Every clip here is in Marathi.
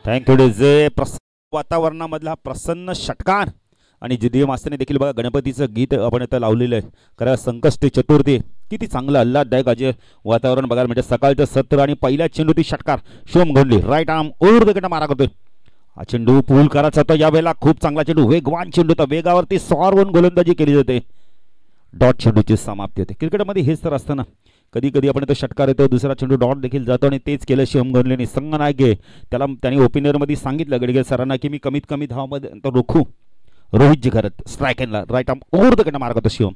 Thank you DJ. वातावरणामधला प्रसन्न षटकार आणि जिदे मास्तरने देखील बघा गणपतीचं गीत आपण इथं लावलेलं आहे. खरं संकष्टी चतुर्थी किती चांगलं आल्हाददायक अजय वातावरण बघायला म्हणजे सकाळचं सत्र आणि पहिल्या चेंडूती षटकार शिवम गोंडली राईट आर्म ऊर्ध्वगट मारा करतोय. हा चेंडू पूल करायचा होता यावेळेला खूप चांगला चेंडू वेगवान चेंडू होता वेगावरती सॉरवून गोलंदाजी केली जाते. डॉट चेंडूची समाप्ती होते. क्रिकेटमध्ये हेच तर असतं ना कधी कधी आपण तो षटकार येतो दुसरा चेंडू डॉट देखील जातो आणि तेच केलं शिवम गोंडलेने संघनायक त्याला त्यांनी ओपिनियरमध्ये सांगितलं गडगे सरांना की मी कमीत कमी धावामध्ये तो रोखू. रोहितजी घरत स्ट्राईक एंडला राईट आर्म ऊर्ध्वगट मारा करतो शिवम.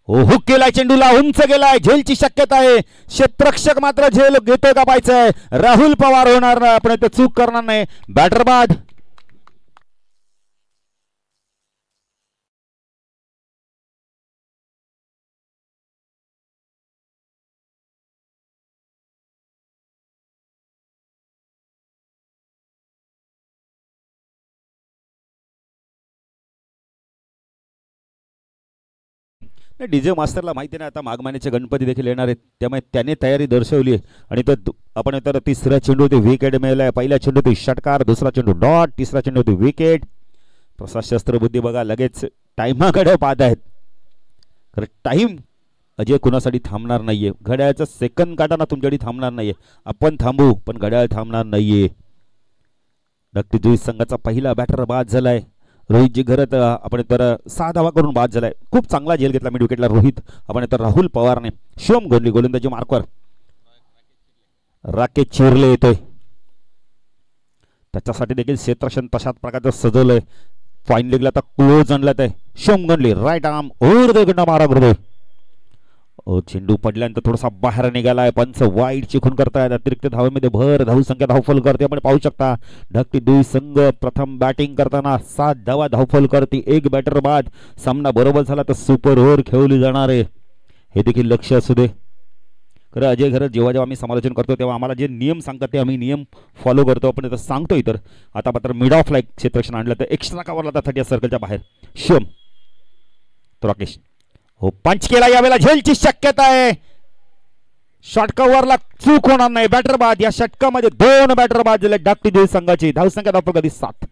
हुक केलाय चेंडूला उंच गेलाय झेलची शक्यता आहे. क्षेत्ररक्षक मात्र झेल घेतोय का पाहायचंय. राहुल पवार होणार नाही आपण ते चूक करणार नाही. बॅटर बाद. डीजे मास्टरला माहिती नाही आता मागमानेचे गणपती देखील येणार आहेत त्यामुळे त्याने तयारी दर्शवली आहे आणि तर आपण तर तिसरा चेंडू ते विकेट मिळालाय. पहिला चेंडू ते षटकार दुसरा चेंडू डॉट तिसरा चेंडू ते विकेट. प्रसाद शस्त्रबुद्धी बघा लगेच टाइमाकडे पाहत आहेत. खरं टाइम अजय कुणासाठी थांबणार नाहीये. घड्याळाचा सेकंद काढताना तुमच्यासाठी थांबणार नाहीये. आपण थांबू पण घड्याळ थांबणार नाहीये. नक्की संघाचा पहिला बॅटर बाद झालाय. रोहितजी घरत आपण तर 6 धावा करून बाद झालाय. खूप चांगला झेल घेतला मिड विकेटला रोहित. आपण तर राहुल पवारने शिवम गोंडली गोलंदाजी मार्कवर राकेश चिरले येतोय. त्याच्यासाठी देखील क्षेत्ररक्षण तशाच प्रकारचं सजवलंय. फाईन लेगला आता क्लोज आणलात आहे. शिवम गोंडली राईट आर्म ऊर्ध्वगंड मारा करतोय. चेंडू पडल्यानंतर थोडासा बाहेर निघालाय. पंच वाईड चिखून करतायत. अतिरिक्त धावेमध्ये भर धावसंख्या धावफल करते आपण पाहू शकता. ढकटी दुई संघ प्रथम बॅटिंग करताना 7 धावा धावफल करते. एक बॅटर बाद. सामना बरोबर झाला तर सुपर ओव्हर खेळली जाणार आहे हे देखील लक्ष असू दे. खरं अजय घरत जेव्हा जेव्हा आम्ही समालोचन करतो तेव्हा आम्हाला जे नियम सांगतात ते आम्ही नियम फॉलो करतो. आपण इथं सांगतोय तर आता मात्र मिड ऑफ लाईक क्षेत्ररक्षण आणलं तर एक्स्ट्रा कव्हरला जातात 30 सर्कलच्या बाहेर. शिवम तो राकेश हो पंच केला यावेळेला झेलची शक्यता आहे. शॉर्ट कव्हरला चूक होणार नाही. बॅटर बाद. या षटकामध्ये 2 बॅटर बाद झाले डाकटी देव संघाची. धावसंख्या धावफल कधी 7.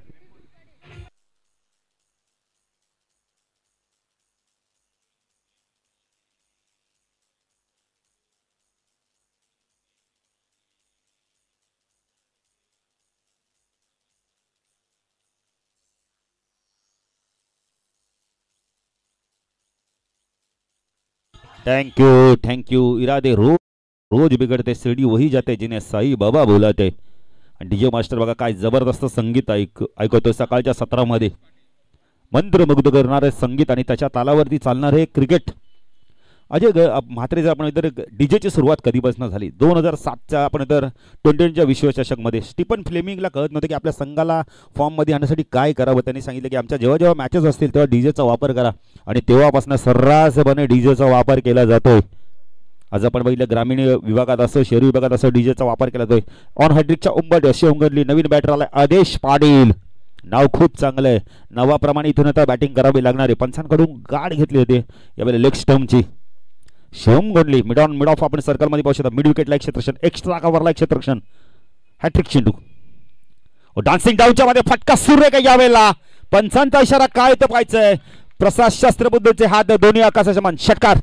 थँक्यू इरादे रोज रोज बिघडते सीढ़ी वही जाते जिन्हें साई बाबा बोलाते. आणि डीजे मास्टर बघा काय जबरदस्त संगीत ऐकवतोय सकाळच्या सत्रामध्ये. मंत्रमुग्ध करणारे संगीत आणि त्याच्या तालावरती चालणारे क्रिकेट. अजय म्हात्रे आपण इतर डीजेची सुरुवात कधीपासून झाली 2007च्या आपण तर टी20च्या विश्वचषकमध्ये स्टीफन फ्लेमिंगला कळत नव्हते की आपल्या संघाला फॉर्ममध्ये आणण्यासाठी काय करावं. त्यांनी सांगितलं की आमच्या जेव्हा जेव्हा मॅचेस असतील तेव्हा डीजेचा वापर करा आणि तेव्हापासून सर्रासपणे डीजेचा वापर केला जातोय. आज आपण बघितलं ग्रामीण विभागात असो शहरी विभागात असो डीजेचा वापर केला जातोय. ऑन हायड्रिकच्या उंबट अशी उंगडली नवीन बॅटर आलाय आदेश पाटील. नाव खूप चांगलं आहे. नावाप्रमाणे इथून आता बॅटिंग करावी लागणार आहे. पंचांकडून गाठ घेतली होती यावेळेला लेग स्टम्पची. Shivam Gondli mid on mid off आपण सर्कलमध्ये पाहू शकता. मिड विकेटला क्षेत्ररक्षण एक्स्ट्रा कव्हरला क्षेत्ररक्षण हॅट्रिक चेंडू. डान्सिंग डाऊनच्या मध्ये फटका सुरू आहे का यावेळेला. पंचांचा इशारा काय तर पाहायचंय. प्रसाद शस्त्रबुद्धीचे हात दोन्ही आकाशाच्या मान षटकार.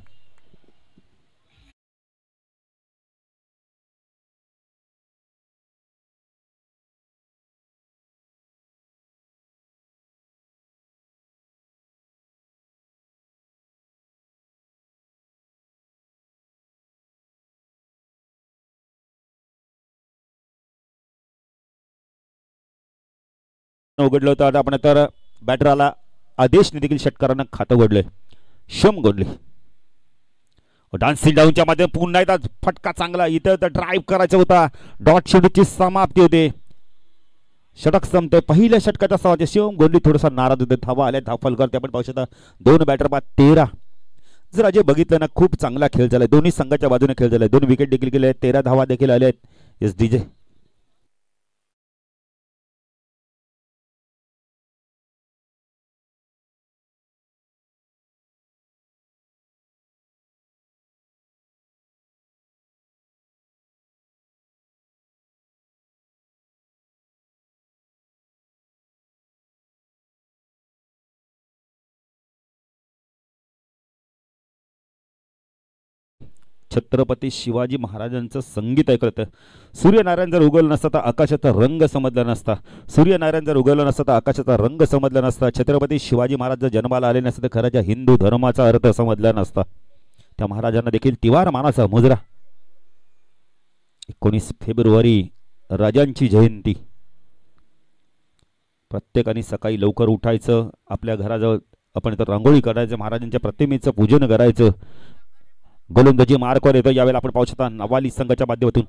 उघडलं होतं आता आपण तर बॅटर आला आदेशने देखील षटकारांना खातं उघडलंय. शिवम गोंडली डान्सिंग डाऊनच्या मध्ये पुन्हा एकदा फटका चांगला. इथं तर ड्राईव्ह करायचा होता. डॉट चेंडूची समाप्ती होते. षटक संपतोय. पहिल्या षटकाच्या सहाच्या शिवम गोंडली थोडासा नाराज होते. धावा आल्या धावफल करते आपण पाहू शकता. 2 बॅटर बाद 13. जर अजय बघितलं ना खूप चांगला खेळ झालाय. दोन्ही संघाच्या बाजूने खेळ झालाय. 2 विकेट देखील गेले 13 धावा देखील आल्या आहेत. एस डीजे छत्रपती शिवाजी महाराजांचं संगीत ऐकलं. सूर्यनारायण जर उगवलं नसता तर आकाशाचा रंग समजला नसता. सूर्यनारायण जर उगवलं नसता तर आकाशाचा रंग समजला नसता. छत्रपती शिवाजी महाराज जर जन्माला आले नसते तर खऱ्याच्या हिंदू धर्माचा अर्थ समजला नसता. त्या महाराजांना देखील तिवार मानाचा मुजरा. 19 फेब्रुवारी राजांची जयंती. प्रत्येकाने सकाळी लवकर उठायचं, आपल्या घराजवळ आपण तर रांगोळी काढायचं, महाराजांच्या प्रतिमेचं पूजन करायचं. गोलंदाजी मार्कवर येतो. यावेळेला आपण पाहू शकता नवाली संघाच्या माध्यमातून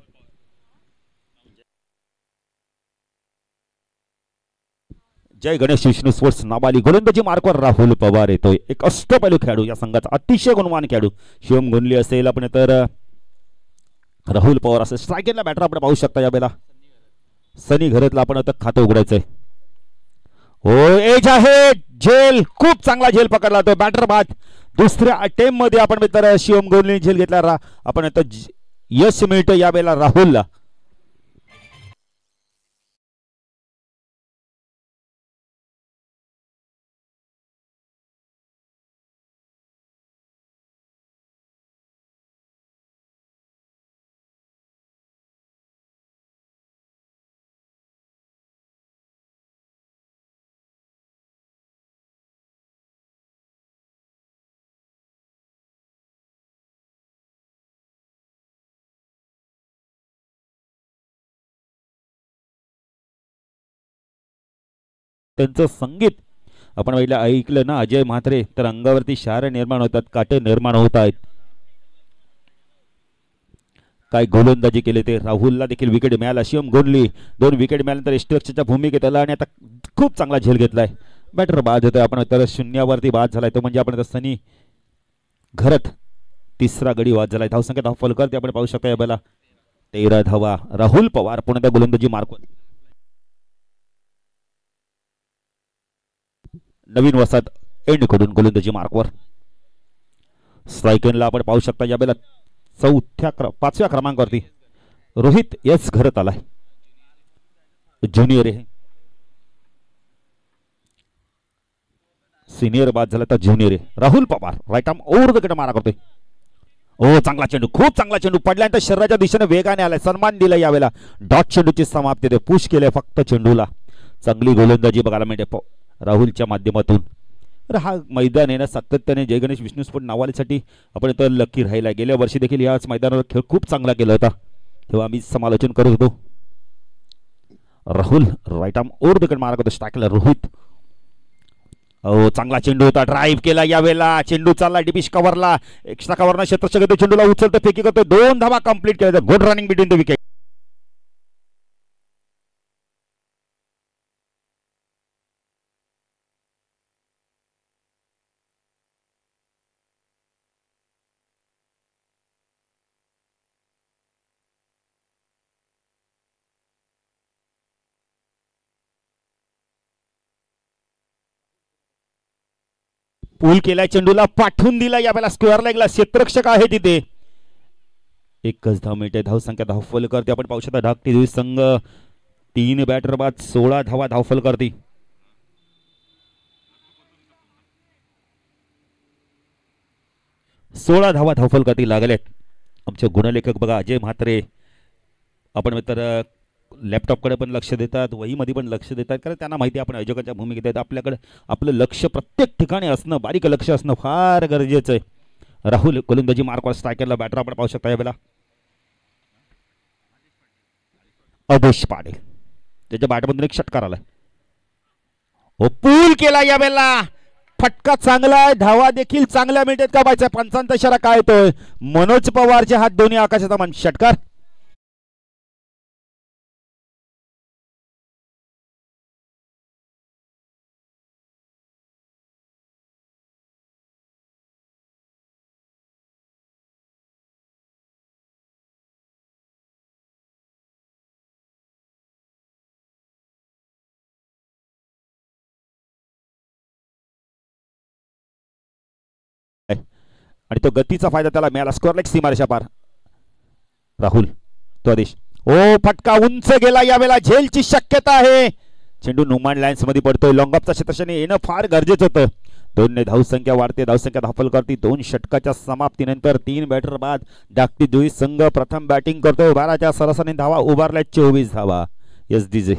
जय गणेश विष्णू स्पोर्ट्स नाबाली गोलंदाजी मार्कवर राहुल पवार येतोय. एक अष्टपैलू खेळाडू, या संघाचा अतिशय गुणवान खेळाडू. शिवम गोंधली असेल, आपण तर राहुल पवार असेल. स्ट्रायकरला बॅटर आपण पाहू शकता. यावेळेला सनी घरातला आपण आता खातं उघडायचंय. हो एज आहे, झेल खूप चांगला झेल पकडला तो बॅटर बाद. दुसऱ्या अटेम्प्ट मध्ये आपण तर शिवम गोंधली झेल घेतला. आपण आता यश मिळतं यावेळेला राहुलला. त्यांचं संगीत आपण पहिलं ऐकलं ना अजय म्हात्रे, तर अंगावरती शार निर्माण होतात, काटे निर्माण होत आहेत. काय गोलंदाजी केले ते. राहुलला देखील विकेट मिळाला. शिवम गोंधली 2 विकेट मिळाल्यानंतर स्ट्रक्चरच्या भूमिकेत आला आणि आता खूप चांगला झेल घेतलाय. बॅटर बाद होतोय. आपण तर शून्यावरती बाद झालाय तो म्हणजे आपण सनी घरत तिसरा गडी बाद झालाय. धावसंख्या धाव करते आपण पाहू शकता. यावेळेला 13 धावा. राहुल पवार पुन्हा त्या गोलंदाजी मार्कवर. नवीन वसाहत एंड कडून गोलंदाजी मार्कवर. स्ट्रायकरला आपण पाहू शकता. यावेळेला 5व्या क्रमांकावरती रोहित एस घरत आलाय. ज्युनियर आहे, सिनियर बाद झाला तर ज्युनियर आहे. Rahul Pawar right arm over the wicket मारा करतोय. ओ चांगला चेंडू, खूप चांगला चेंडू पडल्यानंतर शरीराच्या दिशेने वेगाने आलाय. सन्मान दिला यावेळेला. डॉट चेंडूची समाप्ती ते पुश केले फक्त चेंडूला. चांगली गोलंदाजी बघायला मिळते राहुलच्या माध्यमातून. तर हा मैदान आहे ना सातत्याने जय गणेश विष्णू स्पोर्ट नावालीसाठी आपण तर लकी राहिला. गेल्या वर्षी देखील याच मैदानावर खेळ खूप चांगला केला होता, तेव्हा आम्ही समालोचन करत होतो. Rahul right arm over the wicket मारा करतो. स्ट्रायकला रोहित. हो चांगला चेंडू होता, ड्राईव्ह केला यावेळेला. चेंडू चालला डिपिश कव्हरला, एक्स्ट्रा कव्हरनं क्षेत्ररक्षक येतो, चेंडूला उचलतो, फेकी करतो. 2 धावा कंप्लीट केल्या. Good running between the wicket. Pull केलाय, चेंडूला पाठवून दिला यावेळेला. स्क्वेअर लेगला क्षेत्ररक्षक आहे तिथे. एकच धाव मिळते. धावसंख्या धावफल करते आपण पाहू शकता. ढाकटी दुई संघ 3 बॅटर बाद 16 धावा धावफल करते. सोळा धावा धावफल करती लागल्यात. आमचे गुणलेखक बघा अजय म्हात्रे. आपण तर लॅपटॉपकडे पण लक्ष देतात, वहीमध्ये पण लक्ष देतात, कारण त्यांना माहिती आपण आयोजकांच्या भूमिकेत आहेत. आपल्याकडे आपलं लक्ष प्रत्येक ठिकाणी असणं, बारीक लक्ष असणं फार गरजेचं आहे. राहुल गोलंदाजी मार्कवर. स्ट्रायकरला बॅटर आपण पाहू शकता यावेळेला आदेश पाटील. त्याच्या बॅटमधून एक षटकार आलाय. हो पूल केला यावेळेला. फटका चांगला आहे, धावा देखील चांगल्या मिळतात का बायचा. पंचांचा इशारा काय येतोय. मनोज पवारचे हात दोन्ही आकाशाचा मान. षटकार. आणि तो गतीचा फायदा त्याला मिळाला. स्कोअर लेग सीमारेषा पार. राहुल तो आदेश. ओ फटका उंच गेला यावेळेला. झेलची शक्यता आहे. चेंडू नुमान लाईन्स मध्ये पडतोय. लॉंग ऑफचा क्षेत्रक्षणी येणं फार गरजेचं होतं. दोनने धावसंख्या वाढते, धावसंख्या धाफल करते. 2 षटकाच्या समाप्तीनंतर 3 बॅटर बाद डाकटी दुई संघ प्रथम बॅटिंग करतो. 12च्या सरासरी धावा उभारल्या 24 धावा. एस डीजे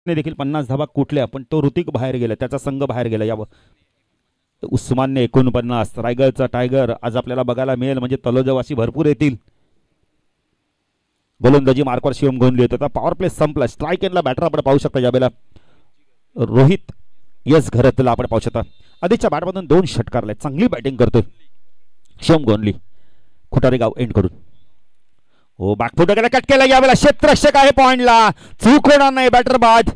देखील 50 धावा कुठल्या, पण तो ऋतिक बाहेर गेला, त्याचा संघ बाहेर गेला. या उस्मानने 49. रायगडचा टायगर आज आपल्याला बघायला मिळेल, म्हणजे तलोजवासी भरपूर येतील. गोलंदाजी मार्कवर शिवम गोंधली येतो. पॉवर प्ले संपला. स्ट्राईक एंडला बॅटर आपण पाहू शकता यावेळेला रोहित यस घरातला आपण पाहू शकता. आधीच्या बॅटमधून 2 षटकारले, चांगली बॅटिंग करतोय शिवम गोंधली. खुटारे गाव एंड करून हो बॅकफुट गेला, कट केला. यावेळेला क्षेत्ररक्षक आहे पॉइंटला, चूक होणार नाही. बॅटर बाद.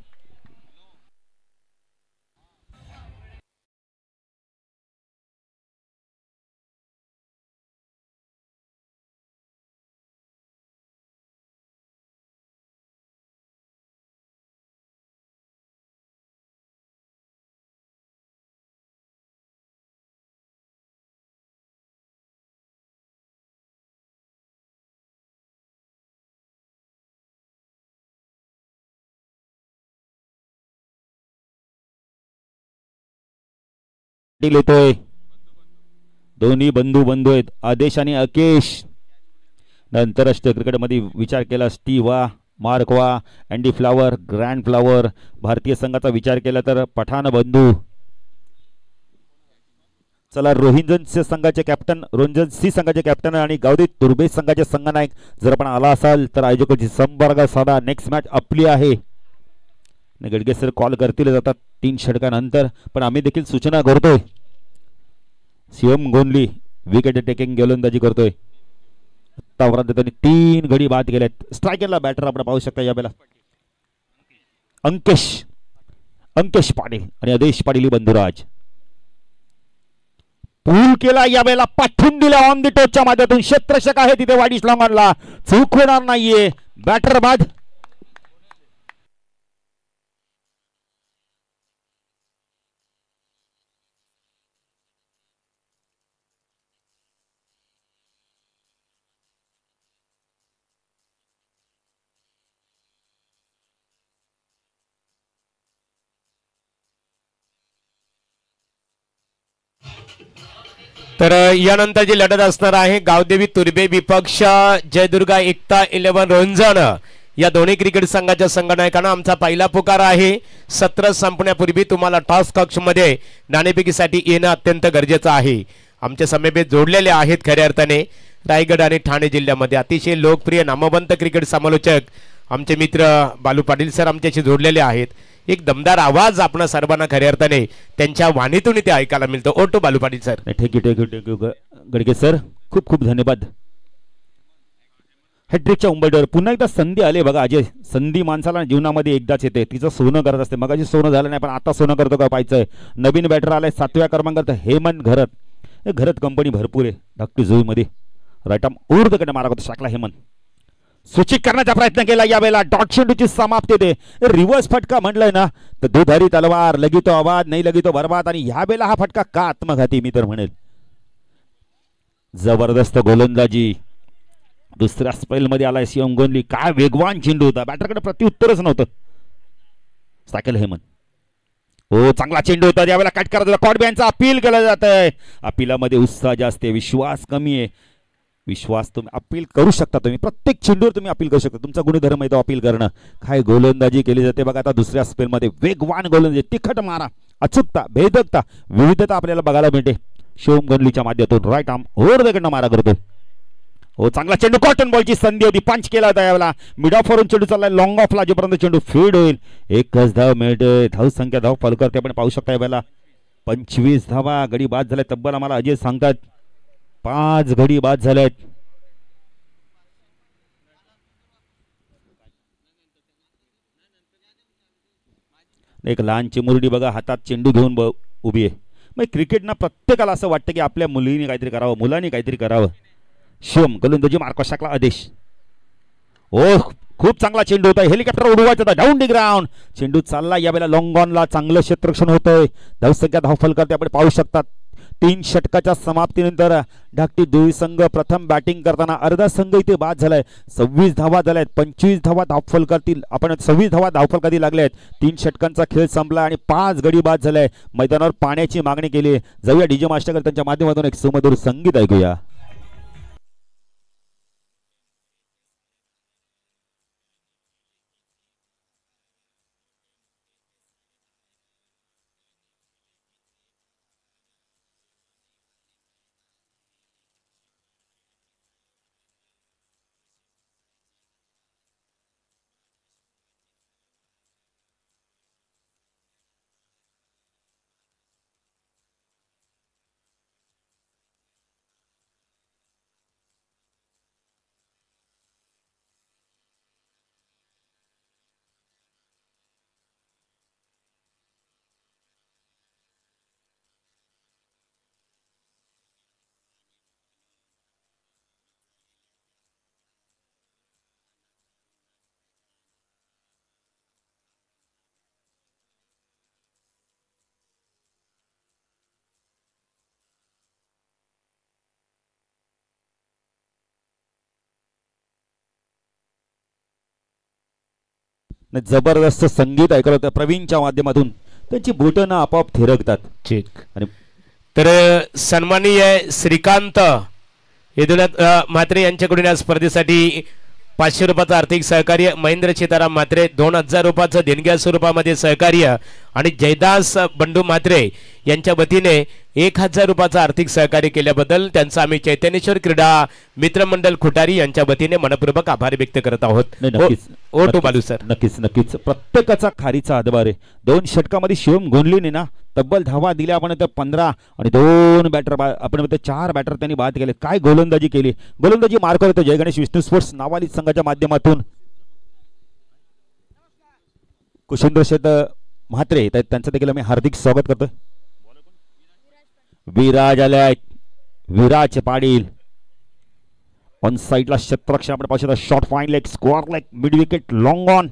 येतोय, दोन्ही बंधू बंधू आहेत, आदेश आणि अकेश. नंतर राष्ट्रीय क्रिकेटमध्ये विचार केला Steve Waugh, Mark Waugh, Andy Flower, Grant Flower. भारतीय संघाचा विचार केला तर पठाण बंधू. चला रोहिंजन संघाचे कॅप्टन, रोंजन सी संघाचे कॅप्टन आणि गावदी तुर्बे संघाचे संघनायक जर आपण आला असाल तर आयोजकांची संपर्क साधा. नेक्स्ट मॅच आपली आहे. गडगे सर कॉल करतील जातात 3 षटकानंतर, पण आम्ही देखील सूचना करतोय. शिवम गोंधली विकेट टेकिंग गोलंदाजी करतोय. आतापर्यंत त्यांनी 3 गडी बाद केलेत. स्ट्रायकरला बॅटर आपण पाहू शकता यावेळेला अंकेश पाटील आणि आदेश पाटील बंधुराज. पूल केला यावेळेला, पाठवून दिला ऑन दी टोचच्या माध्यमातून. क्षेत्ररक्षक आहे तिथे वाडीस लॉंगॉनला, चूक होणार नाहीये. बॅटर बाद. तर यानंतरची लढत असणार आहे गावदेवी तुर्बे विपक्ष जयदुर्गा एकता 11 रोंजण. या दोन्ही क्रिकेट संघाच्या संघनायकांना आमचा पहिला पुकार आहे. सत्र संपण्यापूर्वी तुम्हाला टॉस कक्षमध्ये नाणेफेकीसाठी येणं अत्यंत गरजेचं आहे. आमचे समेबेत जोडलेले आहेत खऱ्या अर्थाने. रायगड आणि ठाणे जिल्ह्यामध्ये अतिशय लोकप्रिय नामवंत क्रिकेट समालोचक आमचे मित्र बालू पाटील सर आमच्याशी जोडलेले आहेत. एक दमदार आवाज आपण सर्वांना खऱ्या अर्थाने त्यांच्या वाणीतून ते ऐकायला मिळतो. ओटो Balu Patil sir. Thank you Gadge sir, खूप खूप धन्यवाद. हॅट्रिकच्या उंबरठ्यावर पुन्हा एकदा संधी आले बघा अजय. संधी माणसाला जीवनामध्ये एकदाच येते, तिचं सोनं करत असते. मगाशी सोनं झालं नाही, पण आता सोनं करतो का पाहायचंय. नवीन बॅटर आलाय 7व्या क्रमांकात हेमंत घरत. घरत कंपनी भरपूर आहे धाकटी जुईमध्ये. राईट आर्म ऊर्ध्वकडे मारा करतो शाकला हेमंत. सूचित करण्याचा प्रयत्न केला यावेळेला. डॉट चेंडूची समाप्ती दे. रिव्हर्स फटका म्हटलंय ना तर दुधारी तलवार, लगी तो आवाज नाही लगी तो बर्बाद. आणि यावेळेला हा फटका का आत्मघाती मी तर म्हणेल. जबरदस्त गोलंदाजी दुसऱ्या स्पेल मध्ये आलाय शिवम गोंधली. काय वेगवान चेंडू होता, बॅटरकडे प्रत्युत्तरच नव्हतं. सायकल हेमंत हो चांगला चेंडू होता. यावेळेला कट करत होता. कॉडब्यांचा अपील केलं जात आहे. अपिलामध्ये उत्साह जास्त आहे, विश्वास कमी आहे. विश्वास तुम्ही अपील करू शकता, तुम्ही प्रत्येक चेंडूवर तुम्ही अपील करू शकता. तुमचा गुणधर्म आहे तो अपील करणं. काय गोलंदाजी केली जाते बघा आता दुसऱ्या स्पेलमध्ये. वेगवान गोलंदाजी, तिखट मारा, अचूकता, भेदकता, विविधता आपल्याला बघायला मिळते शिवम गोंधलीच्या माध्यमातून. राईट आर्म ओव्हरकडनं मारा करतो. हो चांगला चेंडू कॉटन बॉलची संधी होती पंच केला होता यावेळेला मिड ऑफ वरून चेंडू चाललाय लॉंग ऑफला जोपर्यंत चेंडू फीड होईल एकच धाव मिळते धाव संख्या धाव फलकरते आपण पाहू शकता यावेळेला 25 धावा गडी बाद झाल्या तब्बल आम्हाला अजय सांगतात 5 गडी बाद झाल्यात एक लहान चिमुरडी बघा हातात चेंडू घेऊन उभी आहे मग क्रिकेटना प्रत्येकाला असं वाटतं की आपल्या मुलीने काहीतरी करावं मुलांनी काहीतरी करावं शिवम गोलंदाजी मार्कोशाकला आदेश ओ खूप चांगला चेंडू होता हेलिकॉप्टर उडवायचा होता डाऊन दी ग्राउंड चेंडू चालला यावेळेला लॉंग ऑनला चांगलं क्षेत्ररक्षण होतंय धावसंख्या धावफल करते आपण पाहू शकतात 3 षटकाच्या समाप्तीनंतर धाकटी दुई संघ प्रथम बॅटिंग करताना अर्धा संघ इथे बाद झालाय 26 धावा झाल्यात 25 धावा धावफल करतील आपण 26 धावा धावफल कधी लागले आहेत 3 षटकांचा खेळ संपला आणि 5 गडी बाद झालाय मैदानावर पाण्याची मागणी केली जाऊया डीजे मास्टर त्यांच्या माध्यमातून एक सुमधुर संगीत ऐकूया जबरदस्त संगीत ऐकलं होतं प्रवीणच्या माध्यमातून त्यांची बोटं आपोआप थिरकतात ठीक आणि तर सन्माननीय श्रीकांत यदुनाथ म्हात्रे यांच्याकडून या स्पर्धेसाठी 500 रुपयाचं आर्थिक सहकार्य महेंद्र सीताराम म्हात्रे 2000 रुपयाचं देणग्या स्वरूपामध्ये सहकार्य आणि जयदास बंडू म्हात्रे यांच्या वतीने 1000 रुपयाचं आर्थिक सहकार्य केल्याबद्दल त्यांचा आम्ही चैतन्येश्वर क्रीडा मित्रमंडळ खुटारी यांच्या वतीने मनपूर्वक आभार व्यक्त करत आहोत ओटो बालू सर नक्कीच नक्कीच प्रत्येकाचा खारीचा आदबार आहे 2 षटकामध्ये शिवम गोंधलीने ना तब्बल धावा दिल्या आपण 15 आणि 2 बॅटर आपण 4 बॅटर त्यांनी बाद केले काय गोलंदाजी केली गोलंदाजी मार्क होतं जय गणेश विष्णू स्पोर्ट्स नावाली संघाच्या माध्यमातून कुशेंद्र शेठ म्हात्रे त्यांचं देखील मी हार्दिक स्वागत करतोय विराज आलाय विराज पाटील ऑन साइडला क्षेत्ररक्षण आपण पाहू शकता short fine leg square leg mid wicket long on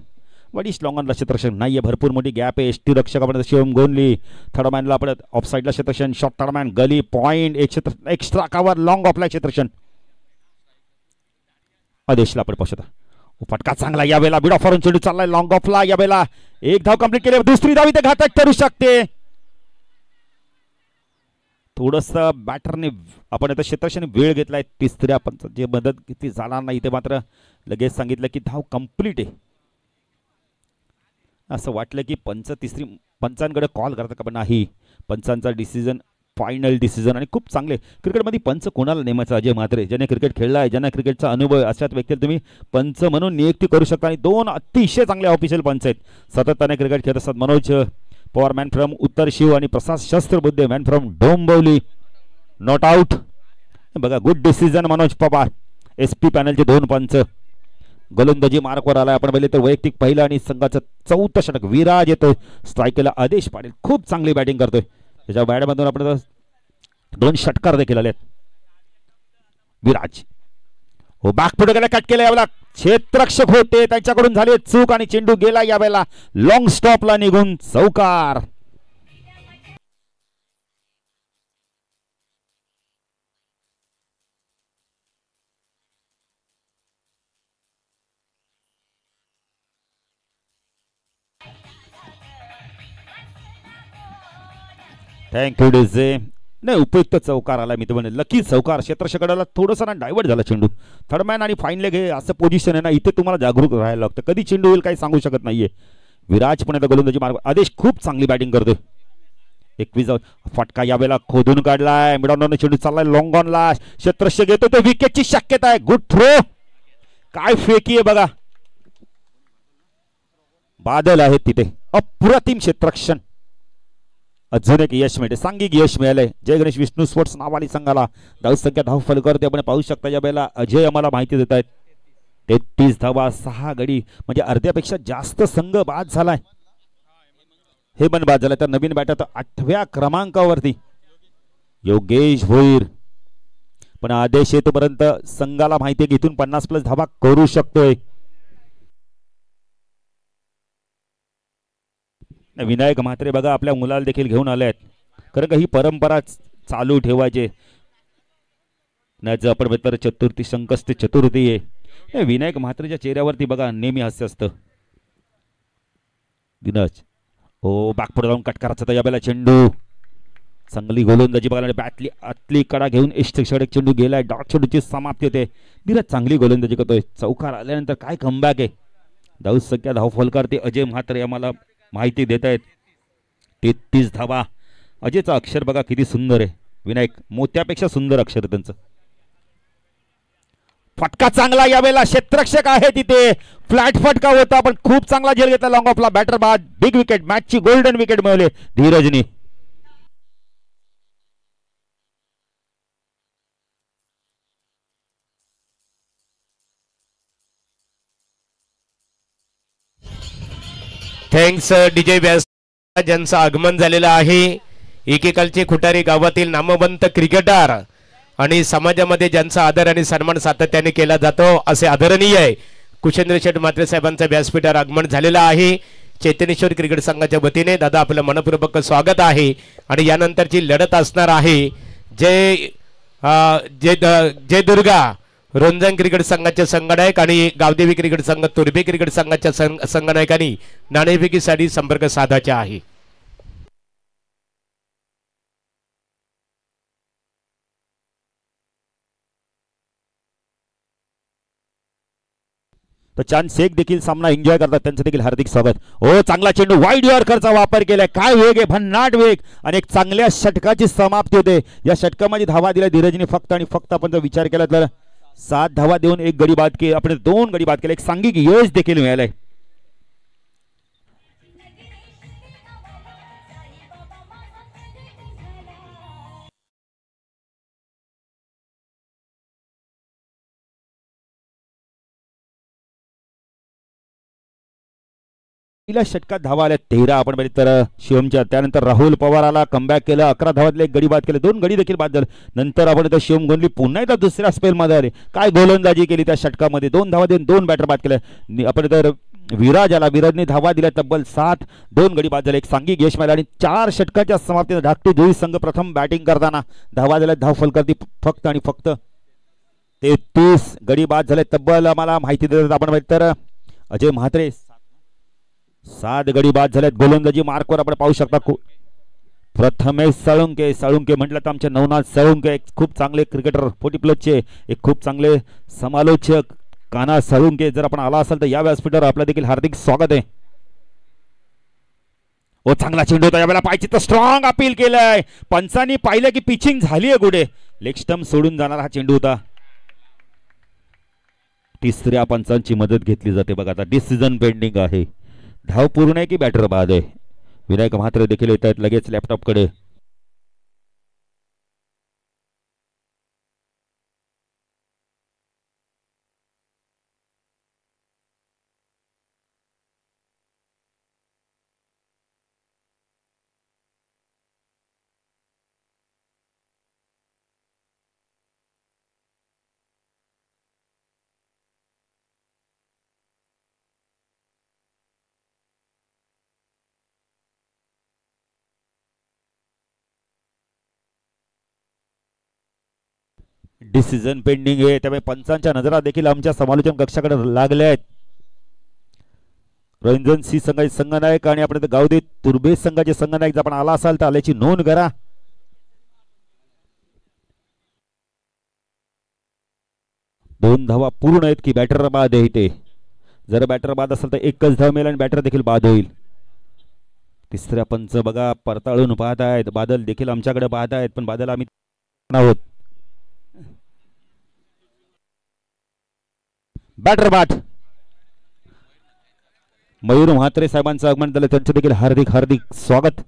वडीश लॉंग ऑनला क्षेत्ररक्षण नाहीये भरपूर मोठी गॅप आहे एसटी रक्षक आपण शिवम गोंधली थर्ड मॅनला आपण ऑफ साइडला क्षेत्ररक्षण शॉर्ट थर्ड मॅन गली पॉइंट एक क्षेत्र एक्स्ट्रा कव्हर लॉंग ऑफला क्षेत्ररक्षण आदेशला आपण पाहू शकता फटका चांगला यावेळेला मिड ऑफ वरून चेंडू चाललाय लॉंग ऑफला यावेळेला एक धाव कंप्लीट केली दुसरी धाव इथे घातक ठरू शकते थोडस बॅटरने आपण आता क्षेत्ररक्षण वेळ घेतलाय तिसऱ्या पंच जे मदत किती जाणार नाही ते मात्र लगेच सांगितलं की धाव कंप्लीट आहे असं वाटलं की तिसरी पंचांकडे कॉल करतात का पण नाही पंचांचा डिसिजन फायनल डिसिजन आणि खूप चांगले क्रिकेटमध्ये पंच कोणाला नेमायचं अजय म्हात्रे ज्याने क्रिकेट खेळला आहे ज्यांना क्रिकेटचा अनुभव अशाच व्यक्तीला तुम्ही पंच म्हणून नियुक्ती करू शकता आणि 2 अतिशय चांगले ऑफिशियल पंच आहेत सातत्याने क्रिकेट खेळत असतात मनोज पवार मॅन फ्रॉम उत्तर शिव आणि Prasad Shastrabuddhe man from Dombivli not out बघा good decision Manoj Pawar SP पॅनलचे 2 पंच गोलंदाजी मार्कवर आलाय आपण पहिले तर वैयक्तिक पहिला आणि संघाचं 4थं षटक विराज येतोय स्ट्रायकला आदेश पाटील खूप चांगली बॅटिंग करतोय त्याच्या बॅटमधून आपण 2 षटकार देखील आलेत विराज हो बॅक पुढे गेला कट केला यावेळेला क्षेत्ररक्षक होते त्यांच्याकडून झाली चूक आणि चेंडू गेला यावेळेला लॉंग स्टॉपला निघून चौकार थँक्यू डीजे नाही उपयुक्त चौकार आला मी तुम्हाला लकी चौकार क्षेत्ररक्षकाला थोडंसं डायव्हर्ट झाला चेंडू थर्डमॅन आणि फाईन लेग हे असं पोझिशन आहे ना इथे तुम्हाला जागरूक राहायला लागतं कधी चेंडू होईल काही सांगू शकत नाहीये विराज पण आता गोलंदाजी मार्ग आदेश खूप चांगली बॅटिंग करतोय 21 फटका यावेळेला खोदून काढलाय. मिडॉन चेंडू चाललाय लॉंग ऑनला. क्षेत्ररक्षक घेतो तो विकेटची शक्यता आहे. Good throw. काय फेकी आहे बघा. बादल आहेत तिथे. अप्रतिम क्षेत्ररक्षण. अजून एक यश मिळते. सांघिक यश मिळालंय जय गणेश विष्णू स्पोर्ट्स नावाली संघाला. धावसंख्या धाव फलक आपण पाहू शकता. या वेळेला अजय आम्हाला माहिती देत आहेत. 33 धावा 6 गडी म्हणजे अर्ध्यापेक्षा जास्त संघ बाद झालाय. हे पण बाद झालाय. तर नवीन बॅटर तर 8व्या क्रमांकावरती योगेश भोईर. पण आदेश येतोपर्यंत संघाला माहिती आहे की इथून 50+ धावा करू शकतोय. विनायक म्हात्रे बघा आपल्या मुलाला देखील घेऊन आले आहेत. कारण का ही परंपरा चालू ठेवायची. आपण तर चतुर्थी संकष्टी चतुर्थी आहे. विनायक म्हात्रेच्या चेहऱ्यावरती बघा नेहमी हास्य असतं. दिनच हो बॅकपुढे जाऊन कट करायचा. या बेला चेंडू चांगली गोलंदाजी बघायला. बॅटली आतली कडा घेऊन इष्टषडक चेंडू गेलाय. डॉट चेंडूची समाप्ती होते. धीरज चांगली गोलंदाजी करतोय. चौकार आल्यानंतर काय कमबॅक आहे. धावसंख्या धावफलकार ते अजय म्हात्रे आम्हाला माहिती देत आहेत. 33 धावा. अजयचं अक्षर बघा किती सुंदर आहे. विनायक मोत्यापेक्षा सुंदर अक्षर त्यांचं. फटका चांगला यावेळेला. क्षेत्ररक्षक आहे तिथे. फ्लॅट फटका होता पण खूप चांगला झेल घेतला लॉंग ऑफला. बॅटर बाद. Big wicket. मॅचची गोल्डन विकेट मिळवले धीरजनी. थँक्स डीजे व्यास ज्यांचं आगमन झालेलं आहे. एकेकालचे खुटारी गावातील नामवंत क्रिकेटर आणि समाजामध्ये ज्यांचा आदर आणि सन्मान सातत्याने केला जातो असे आदरणीय आहे कुशेंद्र शेठ म्हात्रे साहेबांचं व्यासपीठावर आगमन झालेलं आहे. चैतन्येश्वर क्रिकेट संघाच्या वतीने दादा आपलं मनपूर्वक स्वागत आहे. आणि यानंतरची लढत असणार आहे जय दुर्गा रोंजण क्रिकेट संघाचे संघनायक आणि गावदेवी क्रिकेट संघ तुर्बे क्रिकेट संघाच्या संघनायकांनी नाणेफेकीसाठी संपर्क साधायचा आहे. तर चांद शेख देखील सामना एन्जॉय करतात. त्यांचं देखील हार्दिक स्वागत. हो चांगला चेंडू वाईड यॉर्करचा वापर केलाय. काय वेग आहे. भन्नाट वेग आणि एक चांगल्या षटकाची समाप्ती होते. या षटकामध्ये धावा दिल्या धीरजने फक्त आणि फक्त. आपण जर विचार केला तर 7 धावा देऊन 1 गडी बाद केली. आपण 2 गडी बाद केले. एक सांघिक यश देखील मिळालंय. पहिल्या षटकात धावा आल्या 13. आपण बघितलं तर शिवमच्या. त्यानंतर राहुल पवाराला कमबॅक केलं. 11 धावातले 1 गडी बाद केले. 2 गडी देखील बाद झाले. नंतर आपण इथं शिवम गोंधली पुन्हा एकदा दुसऱ्या स्पेलमध्ये आले. काय गोलंदाजी केली त्या षटकामध्ये. 2 धावा देऊन 2 बॅटर बाद केले. आपण तर विराज आला. विराजने धावा दिल्या तब्बल 7. 2 गडी बाद झाले. एक सांघिक यश मिळालं आणि 4 षटकाच्या समाप्तीने धाकटी जुई संघ प्रथम बॅटिंग करताना धावा दिल्या. धाव फलकावरती फक्त आणि फक्त 33 गडी बाद झाले तब्बल. आम्हाला माहिती देतात आपण बघितलं तर अजय म्हात्रे 7 गडी बाद झाल्यात. गोलंदाजी मार्कवर आपण पाहू शकता. प्रथमेश साळुंके. साळुंके म्हटलं तर आमचे नवनाथ साळुंके एक खूप चांगले क्रिकेटर 40 प्लसचे एक खूप चांगले समालोचक काना साळुंके. जर आपण आला असाल तर या व्यासपीठावर आपलं देखील हार्दिक स्वागत आहे. ओ चांगला चेंडू होता. यावेळेला पाहिजे तर स्ट्रॉंग अपील केलंय. पंचांनी पाहिलं की पिचिंग झाली आहे कुठे. लेग स्टंप सोडून जाणार हा चेंडू होता. तिसऱ्या पंचांची मदत घेतली जाते बघा. आता डिसिजन पेंडिंग आहे. धाव पूर्ण आहे की बॅटर बाद आहे. विनायक म्हात्रे देखील येत आहेत लगेच लॅपटॉपकडे. डिसिजन पेंडिंग आहे. त्यामुळे पंचांच्या नजरा देखील आमच्या समालोचन कक्षाकडे लागल्या आहेत. रंजन सी संघाचे संघनायक आणि आपण गावदे तुर्बे संघाचे संघनायक. जर आपण आला असाल तर आल्याची नोंद करा. दोन धावा पूर्ण आहेत की बॅटर बाद आहे. ते जर बॅटर बाद असेल तर एकच धाव मिळेल आणि बॅटर देखील बाद होईल. तिसऱ्या पंच बघा परताळून पाहत आहेत. बादल देखील आमच्याकडे पाहत आहेत, पण बादल आम्ही आहोत. बॅटर बाट मयूर म्हात्रे साहेबांचं आगमन झालं, त्यांचं देखील हार्दिक हार्दिक स्वागत.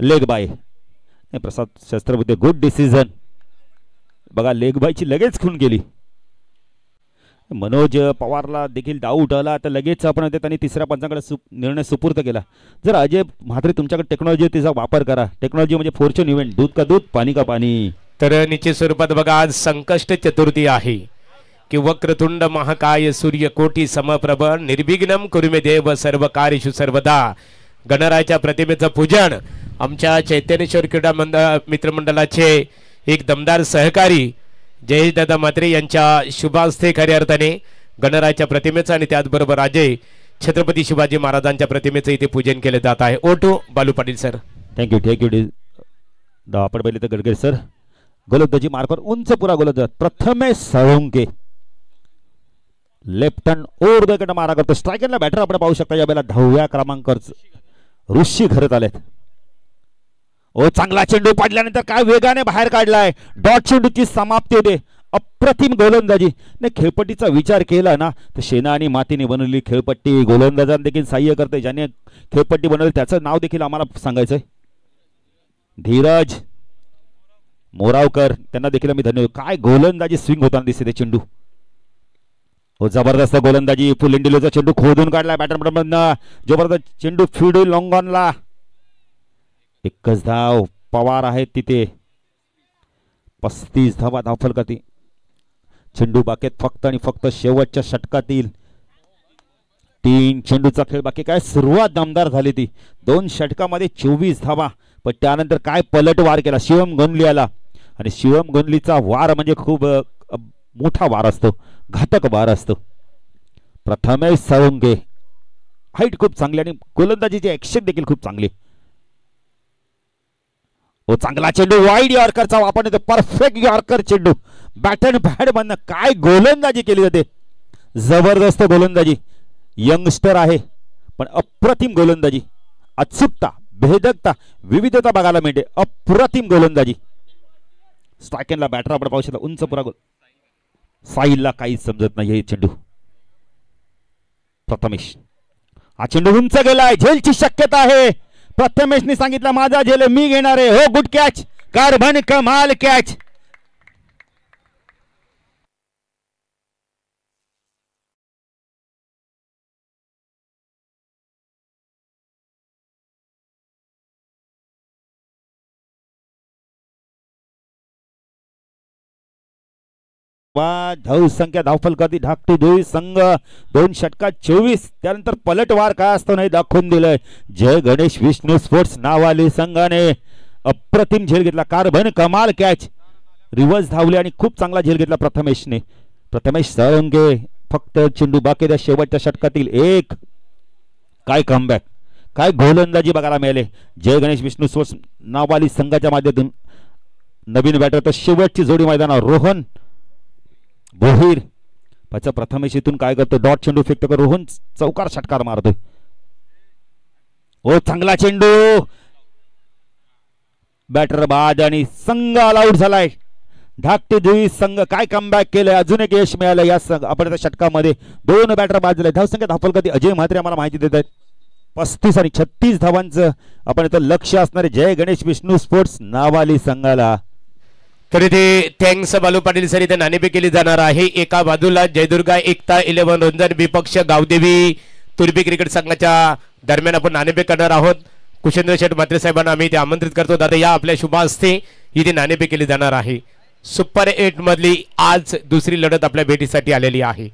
लेग बाय प्रसाद शस्त्रबुद्धे, गुड डिसिजन. बघा लेग बायची लगेच खून केली. मनोज पवारला देखील डाऊट आला तर लगेच आपण त्यांनी तिसऱ्या पंचाकडे निर्णय सुपूर्द केला. जर अजय म्हात्रे तुमच्याकडे टेक्नॉलॉजी तिचा वापर करा. टेक्नॉलॉजी म्हणजे फॉर्च्यून इव्हेंट, दूध का दूध पाणी का पाणी. तर निश्चित स्वरूपात बघा आज संकष्ट चतुर्थी आहे की वक्रतुंड महाकाय सूर्यकोटी समप्रभ निर्विघ्नम कुरुमे देव सर्व कार्येषु सर्वदा. गणरायाच्या प्रतिमेचं पूजन आमच्या चैतन्येश्वर क्रीडा मित्रमंडळाचे एक दमदार सहकारी जयेशदादा म्हात्रे यांच्या शुभास्ते खऱ्या अर्थाने गणरायाच्या प्रतिमेचं आणि त्याचबरोबर अजय छत्रपती शिवाजी महाराजांच्या प्रतिमेचं इथे पूजन केले जात आहे. ओटो Balu Patil sir. Thank you thank you. आपण पहिले तर गडकरी सर. गोलंदाजी मार्कर उंच पुरा गोलंदाज Prathamesh Salunke left hand over the wicket मारा करतो. स्ट्रायकरला बॅटर आपण पाहू शकता या वेळेला 10व्या क्रमांकावर ऋषी घरत आलेत. ओ चांगला चेंडू पडल्यानंतर काय वेगाने बाहेर काढलाय. डॉट चेंडूची समाप्ती होते. अप्रतिम गोलंदाजी. नाही खेळपट्टीचा विचार केला ना तर शेना आणि मातीने बनवलेली खेळपट्टी गोलंदाजांना देखील सहाय्य करते. ज्याने खेळपट्टी बनवली त्याचं नाव देखील आम्हाला सांगायचंय. धीरज मोरावकर त्यांना देखील आम्ही धन्यवाद. काय गोलंदाजी स्विंग होताना दिसते ते चेंडू. हो जबरदस्त गोलंदाजी. फुल इंडिलोचा चेंडू खोदून काढला बॅटर मधनं. जबरदस्त चेंडू फीड लॉंग ऑनला. एकच धाव पवार आहेत तिथे. 35 धावा धावफल करते. चेंडू बाकेत फक्त आणि फक्त शेवटच्या षटकातील 3 चेंडूचा खेळ बाकी. काय सुरुवात दमदार झाली ती. 2 षटकामध्ये 24 धावा. पण त्यानंतर काय पलटवार केला शिवम गोंधली आला. आणि शिवम गोंधलीचा वार म्हणजे खूप मोठा वार असतो, घातक वार असतो. प्रथमेश साळुंके हाईट खूप चांगली आणि गोलंदाजीची ऍक्शन देखील खूप चांगली. ओ चांगला चेंडू वाईड यॉर्करचा वापर येतो. परफेक्ट यॉर्कर चेंडू बॅट अँड पॅड मधनं काय गोलंदाजी केली जाते. जबरदस्त गोलंदाजी. यंगस्टर आहे पण अप्रतिम गोलंदाजी. अचूकता, भेदकता, विविधता बघायला मिळते. अप्रतिम गोलंदाजी. स्ट्रायकरला बॅटर आपण पाहू शकता उंच पुरा गोल. साईलला काहीच समजत नाही हे चेंडू. प्रथमेश हा चेंडू उंच गेलाय. झेलची शक्यता आहे. प्रथमेशने सांगितलं माझा झेल मी घेणार आहे. हो गुड कॅच. कारभन कमाल कॅच. धाव संख्या धावफल करती धाकटी दुई संघ 2 षटकात 24. त्यानंतर पलटवार काय असतो नाही दाखवून दिलंय. जय गणेश विष्णू स्पोर्ट्स नावाली संघाने अप्रतिम झेल घेतला. कारभन कमाल कॅच. रिव्हर्स धावले आणि खूप चांगला झेल घेतला प्रथमेशने. प्रथमेश साळुंके फक्त चेंडू बाकी द्या शेवटच्या षटकातील 1. काय कमबॅक, काय गोलंदाजी बघायला मिळाले. जय गणेश विष्णू स्पोर्ट्स नावाली संघाच्या माध्यमातून नवीन बॅटर तर शेवटची जोडी मैदानावर रोहन भोईर. त्याचा प्रथमेश इथून काय करतो डॉट चेंडू फेकतो का रोहन चौकार षटकार मारतोय. ओ चांगला चेंडू बॅटर बाद आणि संघ ऑल आउट झालाय. धाकटी दुई संघ काय कमबॅक केलंय. अजून एक यश मिळालं या आपण त्या षटकामध्ये. 2 बॅटर बाद झाले. धावसंख्या धावफल कधी अजय म्हात्रे आम्हाला माहिती देत आहेत. 35 आणि 36 धावांचं आपण इथं लक्ष असणारे जय गणेश विष्णू स्पोर्ट्स नावाली संघाला. तर इथे थँक्स बालू पाटील सर. इथे नाणेफेक केली जाणार आहे. एका बाजूला जयदुर्गा एकता 11 रंजन विपक्ष गावदेवी तुर्बी क्रिकेट संघाच्या दरम्यान आपण नाणेफेक करणार आहोत. कुशेंद्र शेठ म्हात्रे साहेबांना आम्ही इथे आमंत्रित करतो. दादा या आपल्या शुभ हस्ते इथे नाणेफेक केली जाणार आहे. सुपर 8 मधली आज दुसरी लढत आपल्या भेटीसाठी आलेली आहे.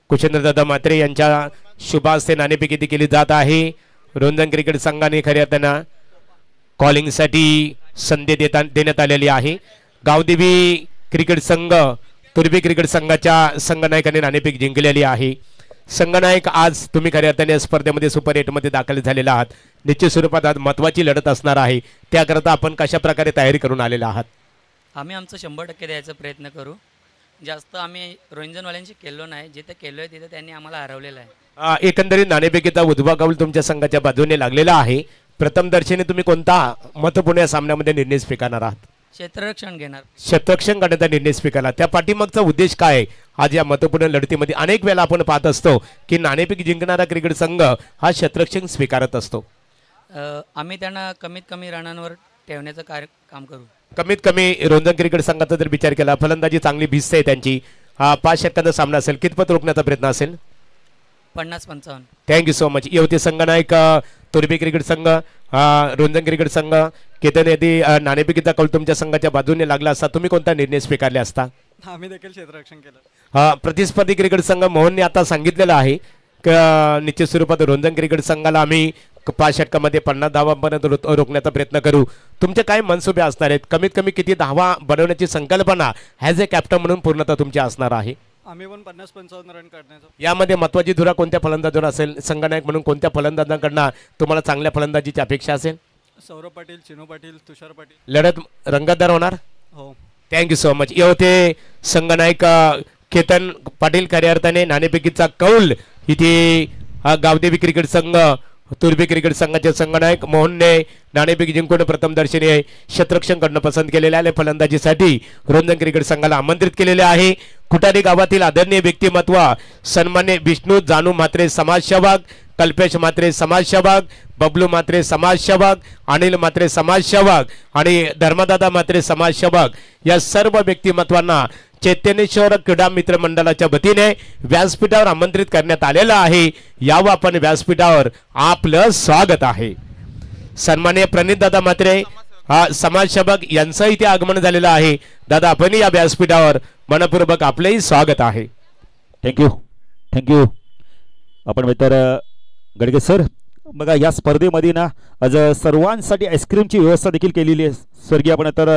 कुशेंद्र दादा म्हात्रे यांच्या शुभ हस्ते नाणेफेक इथे केली जात आहे. रंजन क्रिकेट संघाने खऱ्या त्यांना कॉलिंग साठी संधी देण्यात आलेली आहे. गावदेवी क्रिकेट संघ तुर्बी क्रिकेट संघाच्या संघनायकाने नाणेफेक जिंकलेली आहे. संघनायक आज तुम्ही खऱ्या अर्थाने स्पर्धेमध्ये सुपर 8 मध्ये दाखल झालेला आहात. निश्चित स्वरूपात आज महत्वाची लढत असणार आहे. त्याकरता आपण कशा प्रकारे तयारी करून आलेला आहात. आम्ही आमचं 100% द्यायचा प्रयत्न करू. जास्त आम्ही रोंजनवाल्यांशी केलो नाही, जिथे केलोय तिथे त्यांनी आम्हाला हरवलेलं आहे. एकंदरीत नाणेफेकीचा उजवा कौल तुमच्या संघाच्या बाजूने लागलेला आहे. प्रथम दर्शनी तुम्ही कोणता महत्त्वपूर्ण या सामन्यामध्ये निर्णय स्वीकारणार आहात? क्षेत्ररक्षण घेणार. क्षेत्ररक्षण करण्याचा निर्णय स्वीकारला, त्या पाठीमागचा उद्देश काय आहे? आज या महत्त्वपूर्ण लढतीमध्ये अनेक वेळा आपण पाहत असतो की नाणेफेक जिंकणारा क्रिकेट संघ हा क्षेत्ररक्षण स्वीकारत असतो. आम्ही त्यांना कमीत कमी रनांवर ठेवण्याचं काम करू. कमीत कमी रोंजन क्रिकेट संघाचा जर विचार केला, फलंदाजी चांगली भिजते त्यांची. 5 षटकांचा सामना असेल, कितपत रोखण्याचा प्रयत्न असेल? 50-55. Thank you so much. येवते संघनायक तुर्बे क्रिकेट संघ, रोंजन क्रिकेट संघ, केतन यदि नाणेफेकीचा कौल तुमच्या संघाच्या बाजूने लागला असता, तुम्ही कोणता निर्णय स्वीकारले असता? आम्ही देखील क्षेत्ररक्षण केलं. प्रतिस्पर्धी क्रिकेट संघ मोहनने आता सांगितलेलं आहे की निश्चित स्वरूपात रोंजन क्रिकेट संघाला आम्ही 5 षटकामध्ये 50 धावांपर्यंत रोखण्याचा प्रयत्न करू. तुमचे काय मनसुबे असणार आहेत? कमीत कमी किती धावा बनवण्याची संकल्पना ॲज अ कॅप्टन म्हणून पूर्णतः तुमची असणार आहे? आम्ही पण 50-55 रन काढण्याचा. यामध्ये महत्वाची धुरा कोणत्या फलंदाजावर असेल? संघनायक म्हणून कोणत्या फलंदाजांकडनं तुम्हाला चांगल्या फलंदाजीची अपेक्षा असेल? सौरभ पाटील, चिनू पाटील, तुषार पाटील. लढत रंगतदार होणार. हो. Thank you so much. येवते संघनायक केतन पाटील खऱ्या अर्थाने नाणेफेकीचा कौल इथे गावदेवी क्रिकेट संघ तुर्बे क्रिकेट संघाचे संघनायक मोहनने नाणेफेक जिंकून प्रथम दर्शनी क्षेत्ररक्षण करणं पसंत केलेले आहे. फलंदाजीसाठी रोंजन क्रिकेट संघाला आमंत्रित केलेले आहे. खुटारी गावातील आदरणीय व्यक्तिमत्व सन्मान्य विष्णू जानू म्हात्रे समाजसेवक, कल्पेश म्हात्रे समाजसेवक, बबलू म्हात्रे समाजसेवक, अनिल म्हात्रे समाजसेवक आणि धर्मदादा म्हात्रे समाजसेवक या सर्व व्यक्तिमत्वांना चैतन्येश्वर क्रीडा मित्र मंडळाच्या वतीने व्यासपीठावर आमंत्रित करण्यात आलेलं आहे. यावं आपण व्यासपीठावर, आपलं स्वागत आहे. सन्माननीय प्रणित दादा म्हात्रे समाजसेवक यांचं इथे आगमन झालेलं आहे. दादा आपण या व्यासपीठावर मनपूर्वक आपलंही स्वागत आहे. थँक्यू. आपण मित्र गडगे सर, बघा या स्पर्धेमध्ये ना आज सर्वांसाठी आईस्क्रीमची व्यवस्था देखील केलेली आहे. स्वर्गीय आपण तर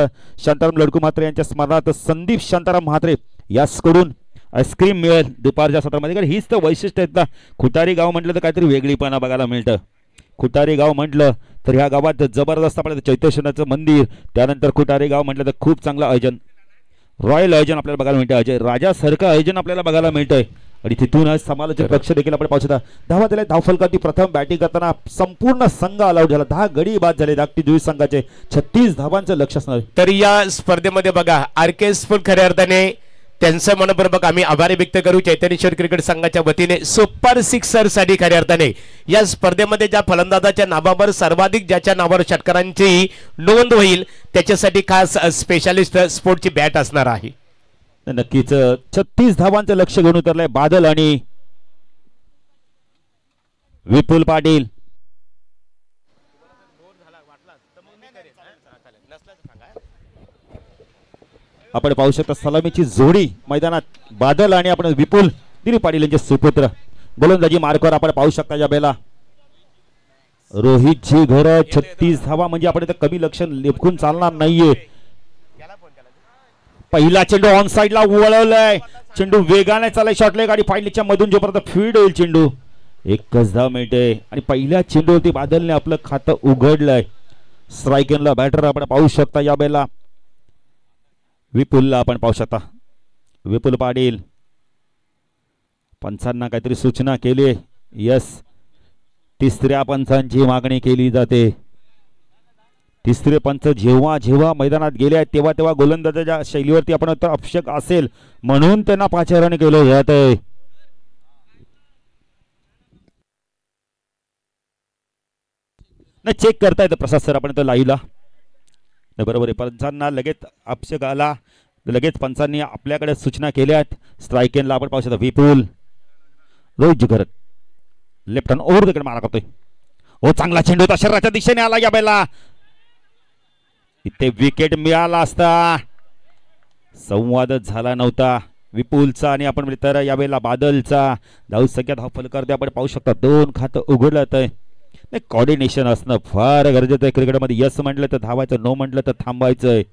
शांताराम लडकू म्हात्रे यांच्या स्मरणार्थ संदीप शांताराम म्हात्रे याचकडून आईस्क्रीम मिळेल दुपारच्या सत्रामध्ये. कारण हीच तर वैशिष्ट्य आहेत ना. खुटारी गाव म्हटलं तर काहीतरी वेगळीपणा बघायला मिळतं. खुटारी गाव म्हटलं तर ह्या गावात जबरदस्त आपल्याला चैत्येश्वराचं मंदिर, त्यानंतर खुटारी गाव म्हटलं तर खूप चांगलं आयोजन, रॉयल आयोजन आपल्याला बघायला मिळतं. अजय राजासारखं आयोजन आपल्याला बघायला मिळतंय. आणि तिथून आज समालोचक पक्ष देखील आपण पाहू शकता. धावा दिल्या धावफलकावरती प्रथम बॅटिंग करताना संपूर्ण संघ ऑल झाला. 10 गडी बाद झाले. धाकटी जुई संघाचे 36 धावांचं लक्ष असणार. तर या स्पर्धेमध्ये बघा आरके स्कूल खऱ्या अर्थाने त्यांचं मनपूर्वक आम्ही आभारी व्यक्त करू. चैतन्येश्वर क्रिकेट संघाच्या वतीने सुपर सिक्सर साठी खऱ्या अर्थाने या स्पर्धेमध्ये ज्या फलंदाजाच्या नावावर सर्वाधिक ज्याच्या नावावर षटकारांची नोंद होईल त्याच्यासाठी खास स्पेशालिस्ट स्पोर्टची बॅट असणार आहे. नक्कीच 36 धावांचं लक्ष घेऊन उतरलंय बादल आणि विपुल पाटील. आपण पाहू शकता सलामीची जोडी मैदानात बादल आणि आपण विपुल दिलीप पाटील यांचे सुपुत्र. गोलंदाजी मार्कवर आपण पाहू शकता या बेला रोहितची घर 36 धावा म्हणजे आपण इथं कमी लक्ष लेपकून चालणार नाहीये. पहिला चेंडू ऑन साइडला वळवलाय. चेंडू वेगाने चाललाय. शॉटले गाडी फाईडच्या मधून जोपर्यंत फीड होईल चेंडू एकच धाव मिळते आणि पहिल्या चेंडूवरती बादलने आपलं खातं उघडलंय. स्ट्राईकला बॅटर आपण पाहू शकता या बेला विपुलला आपण पाहू शकता. विपुल पाटील पंचांना काहीतरी सूचना केली. यस, तिसऱ्या पंचांची मागणी केली जाते. तिसरे पंच जेव्हा जेव्हा मैदानात गेले आहेत तेव्हा तेव्हा गोलंदाजाच्या शैलीवरती आपण तर अपेक्षक असेल म्हणून त्यांना 5 रन केलं जात आहे. नाही चेक करता येतं प्रसाद सर आपण तर लाईव्हला. बरोबर आहे. पंचांना लगेच अपेक्षक आला लगेच पंचांनी आपल्याकडे सूचना केल्या आहेत. स्ट्राईकेनला आपण पाहू शकता विपुल. रोहित जिगर लेफ्ट हँड ओव्हर तिकडे मारा करतोय. हो चांगला चेंडू होता शरीराच्या दिशेने आला या बेला. इथे विकेट मिळाला असता संवादच झाला नव्हता विपुलचा आणि आपण तर यावेळेला बादलचा. धाव संख्या धाव फलकावरती आपण पाहू शकता 2 खातं उघडलं आहे. नाही कॉर्डिनेशन असणं फार गरजेचं आहे क्रिकेटमध्ये. यस म्हटलं तर धावायचं, नो म्हटलं तर थांबायचंय.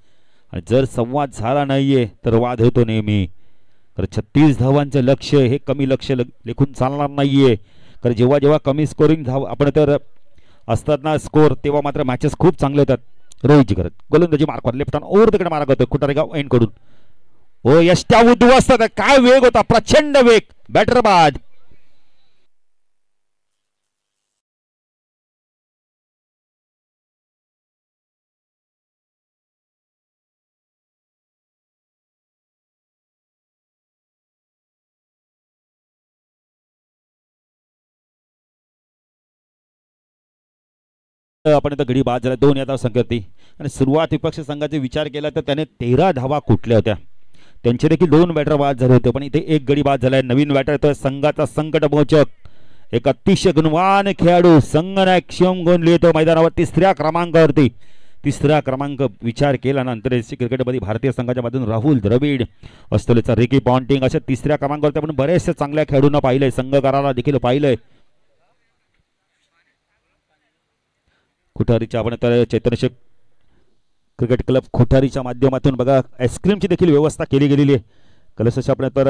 आणि जर संवाद झाला नाहीये तर वाद होतो नेहमी. तर 36 धावांचं लक्ष हे कमी लक्ष लेखून चालणार नाहीये. कारण जेव्हा जेव्हा कमी स्कोरिंग धाव आपण तर असतात ना स्कोर तेव्हा मात्र मॅचेस खूप चांगले होतात. रोहितची करत गोलंदाजी मार्कवर लेफ्ट हँड ओव्हर तिकडे मारा करतोय खुटारेगाव एंड कडून. हो यष्ट्या उद्ध्वस्त, काय वेग होता, प्रचंड वेग, बॅटर बाद. आपण आता गडी बाद झाला 2 या संगती. आणि सुरुवात विपक्ष संघाचे विचार केला तर त्याने 13 धावा कुठल्या होत्या, त्यांचे देखील 2 बॅटर बाद झाले होते, पण इथे एक गडी बाद झालाय. नवीन बॅटर येतोय संघाचा संकटमोचक, एक अतिशय गुणवान खेळाडू संगनायक शिवम गोंधळे येतो मैदानावर 3ऱ्या क्रमांकावरती. 3रा क्रमांक विचार केला ना आंतरराष्ट्रीय क्रिकेटमध्ये भारतीय संघाच्या बाजून राहुल द्रविड, ऑस्ट्रेलियाचा रिकी पॉन्टिंग, अशा 3ऱ्या क्रमांकावरती आपण बरेचसे चांगल्या खेळाडूंना पाहिलंय, संघकाराला देखील पाहिलंय. खुटारीच्या आपण तर चैतन्यशेख क्रिकेट क्लब खुटारीच्या माध्यमातून बघा आईस्क्रीमची देखील व्यवस्था केली गेलेली आहे. कलशच्या आपण तर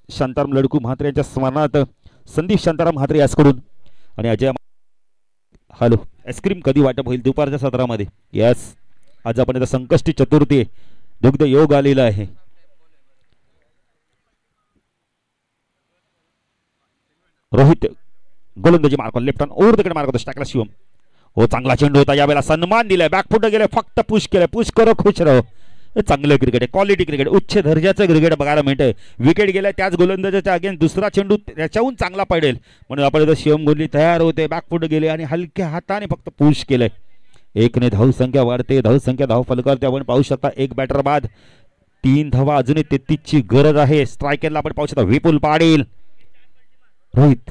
शांताराम लडकू म्हात्रे यांच्या स्मरणार्थ संदीप शांताराम म्हात्रे याचकडून आणि अजय. हॅलो, आईस्क्रीम कधी वाटप होईल? दुपारच्या सत्रामध्ये. यस, आज आपण आता संकष्टी चतुर्थी आहे, दुग्ध योग आलेला आहे. रोहित गोलंदाजी mark left hand over the wicket mark टाकला शिवम. हो चांगला चेंडू होता, यावेळेला सन्मान दिलाय, बॅकफुट गेले, फक्त पुश केलं, पुश करो खुश राहो. चांगलं क्रिकेट आहे, क्वालिटी क्रिकेट, उच्च दर्जाचं क्रिकेट बघायला मिळतंय. विकेट गेलाय त्याच गोलंदाजाच्या अगेन्स्ट दुसरा चेंडू त्याच्याहून चांगला पडेल म्हणून आपण इथं शिवम गोंधळे तयार होते, बॅकफुट गेले आणि हलक्या हाताने फक्त पुश केलंय. 1 ने धाव संख्या वाढते, धाव संख्या धाव फलकावरती आपण पाहू शकता. 1 बॅटर बाद, 3 धावा, अजूनही 33 ची गरज आहे. स्ट्रायकरला आपण पाहू शकता विपुल पाटील. रोहित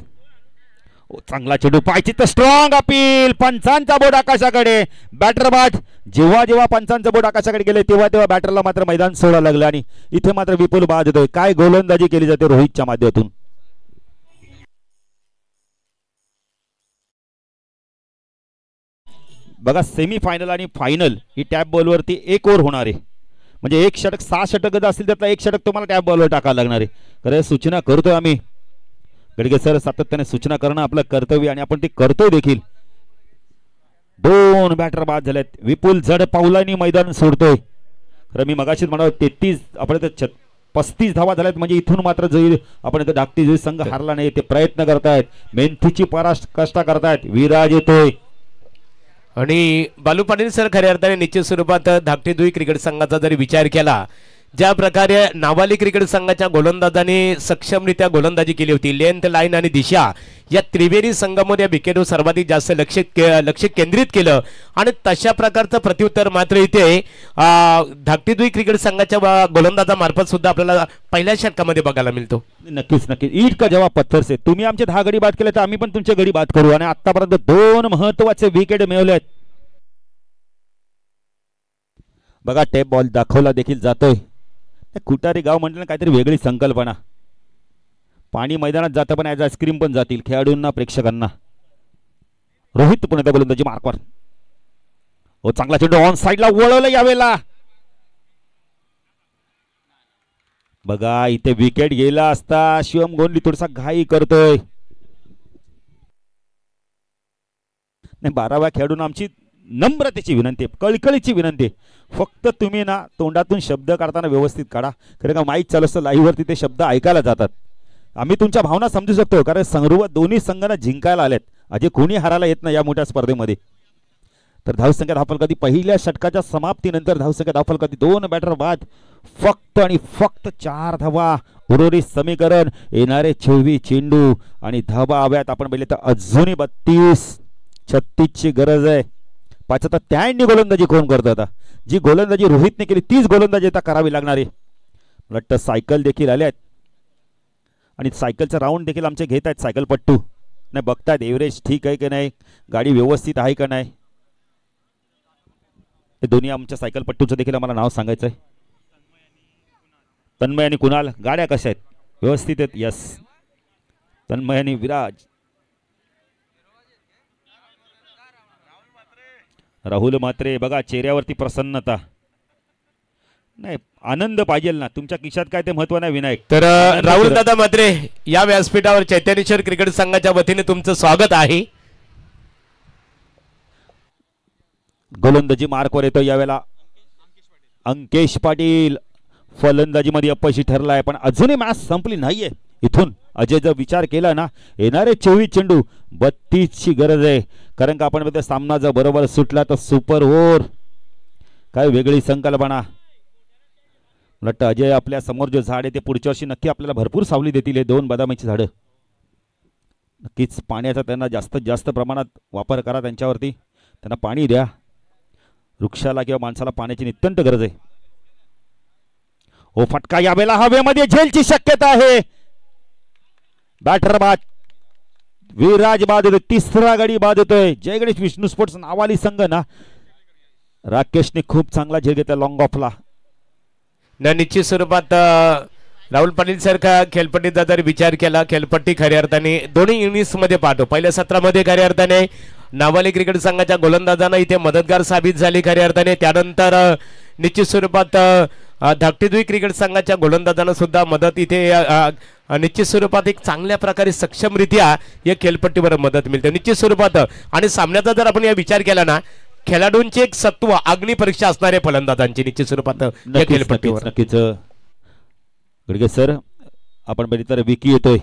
चांगला चेंडू, पायची तर स्ट्रॉंग अपील, पंचांचा बोर्ड आकाशाकडे, बॅटर बाद. जेव्हा जेव्हा पंचांचा बोर्ड आकाशाकडे गेले तेव्हा तेव्हा बॅटरला मात्र मैदान सोडायला लागलं आणि इथे मात्र विपुल बाद होतोय. काय गोलंदाजी केली जाते रोहितच्या माध्यमातून. बघा सेमीफायनल आणि फायनल ही टॅप बॉलवरती 1 ओव्हर होणार आहे, म्हणजे 1 षटक 6 षटक जर असतील त्यातला 1 षटक तुम्हाला टॅप बॉलवर टाकायला लागणार आहे. खरं सूचना करतोय आम्ही, गडगे सर सातत्याने सूचना करणं आपलं कर्तव्य आणि आपण ते करतोय देखील. 2 बॅटर बाद झालेत, विपुल जड पावलांनी मैदान सोडतोय. खरं मी मगाशीच म्हणालो 33 आपण 35 धावा झाल्यात, म्हणजे इथून मात्र जाईल आपण इथं धाकटी जो संघ हारला नाही ते प्रयत्न करतायत, मेहनतीची पराकाष्ठा करतायत. विराज येतोय आणि बालू पाटील सर खऱ्या अर्थाने निश्चित स्वरूपात धाकटी दुई क्रिकेट संघाचा जरी विचार केला, ज्या प्रकारे नावाली क्रिकेट संघाच्या गोलंदाजाने सक्षमरित्या गोलंदाजी केली होती, लेंथ लाईन आणि दिशा या त्रिवेणी संघामध्ये विकेटवर सर्वाधिक जास्त लक्ष केंद्रित केलं आणि तशा प्रकारचं प्रत्युत्तर मात्र इथे धाकटी दुई क्रिकेट संघाच्या गोलंदाजामार्फत सुद्धा आपल्याला पहिल्या षटकामध्ये बघायला मिळतो. नक्कीच नक्कीच, ईट का जवाब पत्थर से. तुम्ही आमचे 10 गडी बाद केले तर आम्ही पण तुमचे गडी बाद करू आणि आतापर्यंत 2 महत्वाचे विकेट मिळवलेत. बघा टेप बॉल दाखवला देखील जातोय. खुटारी गाव म्हटलं काहीतरी वेगळी संकल्पना, पाणी मैदानात जातं पण ॲज आईस्क्रीम पण जातील खेळाडूंना प्रेक्षकांना. रोहित पुन्हा गोलंदाजी मार्कवर, हो चांगला चेंडू ऑन साईडला वळवलं यावेळेला. बघा इथे विकेट गेला असता, शिवम गोंधळे थोडासा घाई करतोय. नाही 12व्या खेळाडूंना आमची नम्रतेची विनंती, कळकळीची विनंती, फक्त तुम्ही ना तोंडातून शब्द काढताना व्यवस्थित काढा. खरं का माईक चालू असतं लाईव्ह वरती ते शब्द ऐकायला जातात. आम्ही तुमच्या भावना समजू शकतो, कारण सर्व दोन्ही संघांना जिंकायला आलेत, अजय कोणी हारायला येत नाही या मोठ्या स्पर्धेमध्ये. तर धावसंख्या धावफलकाती पहिल्या षटकाच्या समाप्तीनंतर धावसंख्या धावफलकाती 2 बॅटर बाद, फक्त आणि फक्त 4 धावा. उर्वरित समीकरण येणारे 24 चेंडू आणि धावा हव्यात आपण पाहिले तर अजूनही 32-36 ची गरज आहे. 75 गोलंदाजी कोण करतो आता, जी गोलंदाजी रोहितने केली तीच गोलंदाजी आता करावी लागणार आहे. मला वाटतं सायकल देखील आल्यात आणि सायकलचा राऊंड देखील आमचे घेत आहेत सायकल पट्टू. नाही बघतायत एव्हरेज ठीक आहे की नाही, गाडी व्यवस्थित आहे का नाही. हे दोन्ही आमच्या सायकल पट्टूचं देखील आम्हाला नाव सांगायचं आहे. तन्मय आणि कुणाल गाड्या कशा आहेत, व्यवस्थित आहेत. यस, तन्मय आणि विराज. राहुल मात्रे बघा चेहऱ्यावरती प्रसन्नता, नाही आनंद पाहिजे ना, तुमच्या खिशात काय ते महत्व नाही विनायक. तर राहुल दादा मात्रे या व्यासपीठावर चैतन्येश्वर क्रिकेट संघाच्या वतीने तुमचं स्वागत आहे. गोलंदाजी मार्कवर येतो यावेळेला अंकेश पाटील. फलंदाजीमध्ये अपयशी ठरला आहे, पण अजूनही मॅच संपली नाहीये. इथून अजय जर विचार केला ना, येणारे 24 चेंडू 32ची गरज आहे. कारण का आपण म्हणतो सामना जर बरोबर सुटला तर सुपर ओव्हर, काय वेगळी संकल्पना. वाटतं अजय आपल्या समोर जे झाड आहे ते पुढच्या वर्षी नक्की आपल्याला भरपूर सावली देतील. हे 2 बदामाची झाडं नक्कीच पाण्याचा त्यांना जास्तीत जास्त प्रमाणात वापर करा. त्यांच्यावरती त्यांना पाणी द्या. वृक्षाला किंवा माणसाला पाण्याची नित्यंत गरज आहे. ओ फटका यावेळेला हवेमध्ये झेलची शक्यता आहे. बॅटर बाद, विराज बाद होतोय, तिसरा गडी बाद होतोय. जय गणेश विष्णू स्पोर्ट्स नावाली संघ ना, राकेशने खूप चांगला झेल घेतला लॉंग ऑफला. निश्चित स्वरूपात राहुल पाटील सारखा खेळपट्टीचा जर विचार केला, खेळपट्टी खऱ्या अर्थाने दोन्ही इनिंग्स मध्ये पाहतो. पहिल्या सत्रामध्ये खऱ्या अर्थाने नावाली क्रिकेट संघाच्या गोलंदाजांना इथे मदतगार साबित झाली खऱ्या अर्थाने. त्यानंतर निश्चित स्वरूपात धाकटीदुई क्रिकेट संघाच्या गोलंदाजांना सुद्धा मदत इथे निश्चित स्वरूपात एक चांगल्या प्रकारे सक्षमरित्या या खेळपट्टीवर मदत मिळते निश्चित स्वरूपात. आणि सामन्याचा जर आपण या विचार केला ना, खेळाडूंची एक सत्व अग्नि परीक्षा असणारे फलंदाजांची निश्चित स्वरूपात या खेळपट्टीवर. नक्कीच गडगे सर, आपण बघितलं विकी येतोय,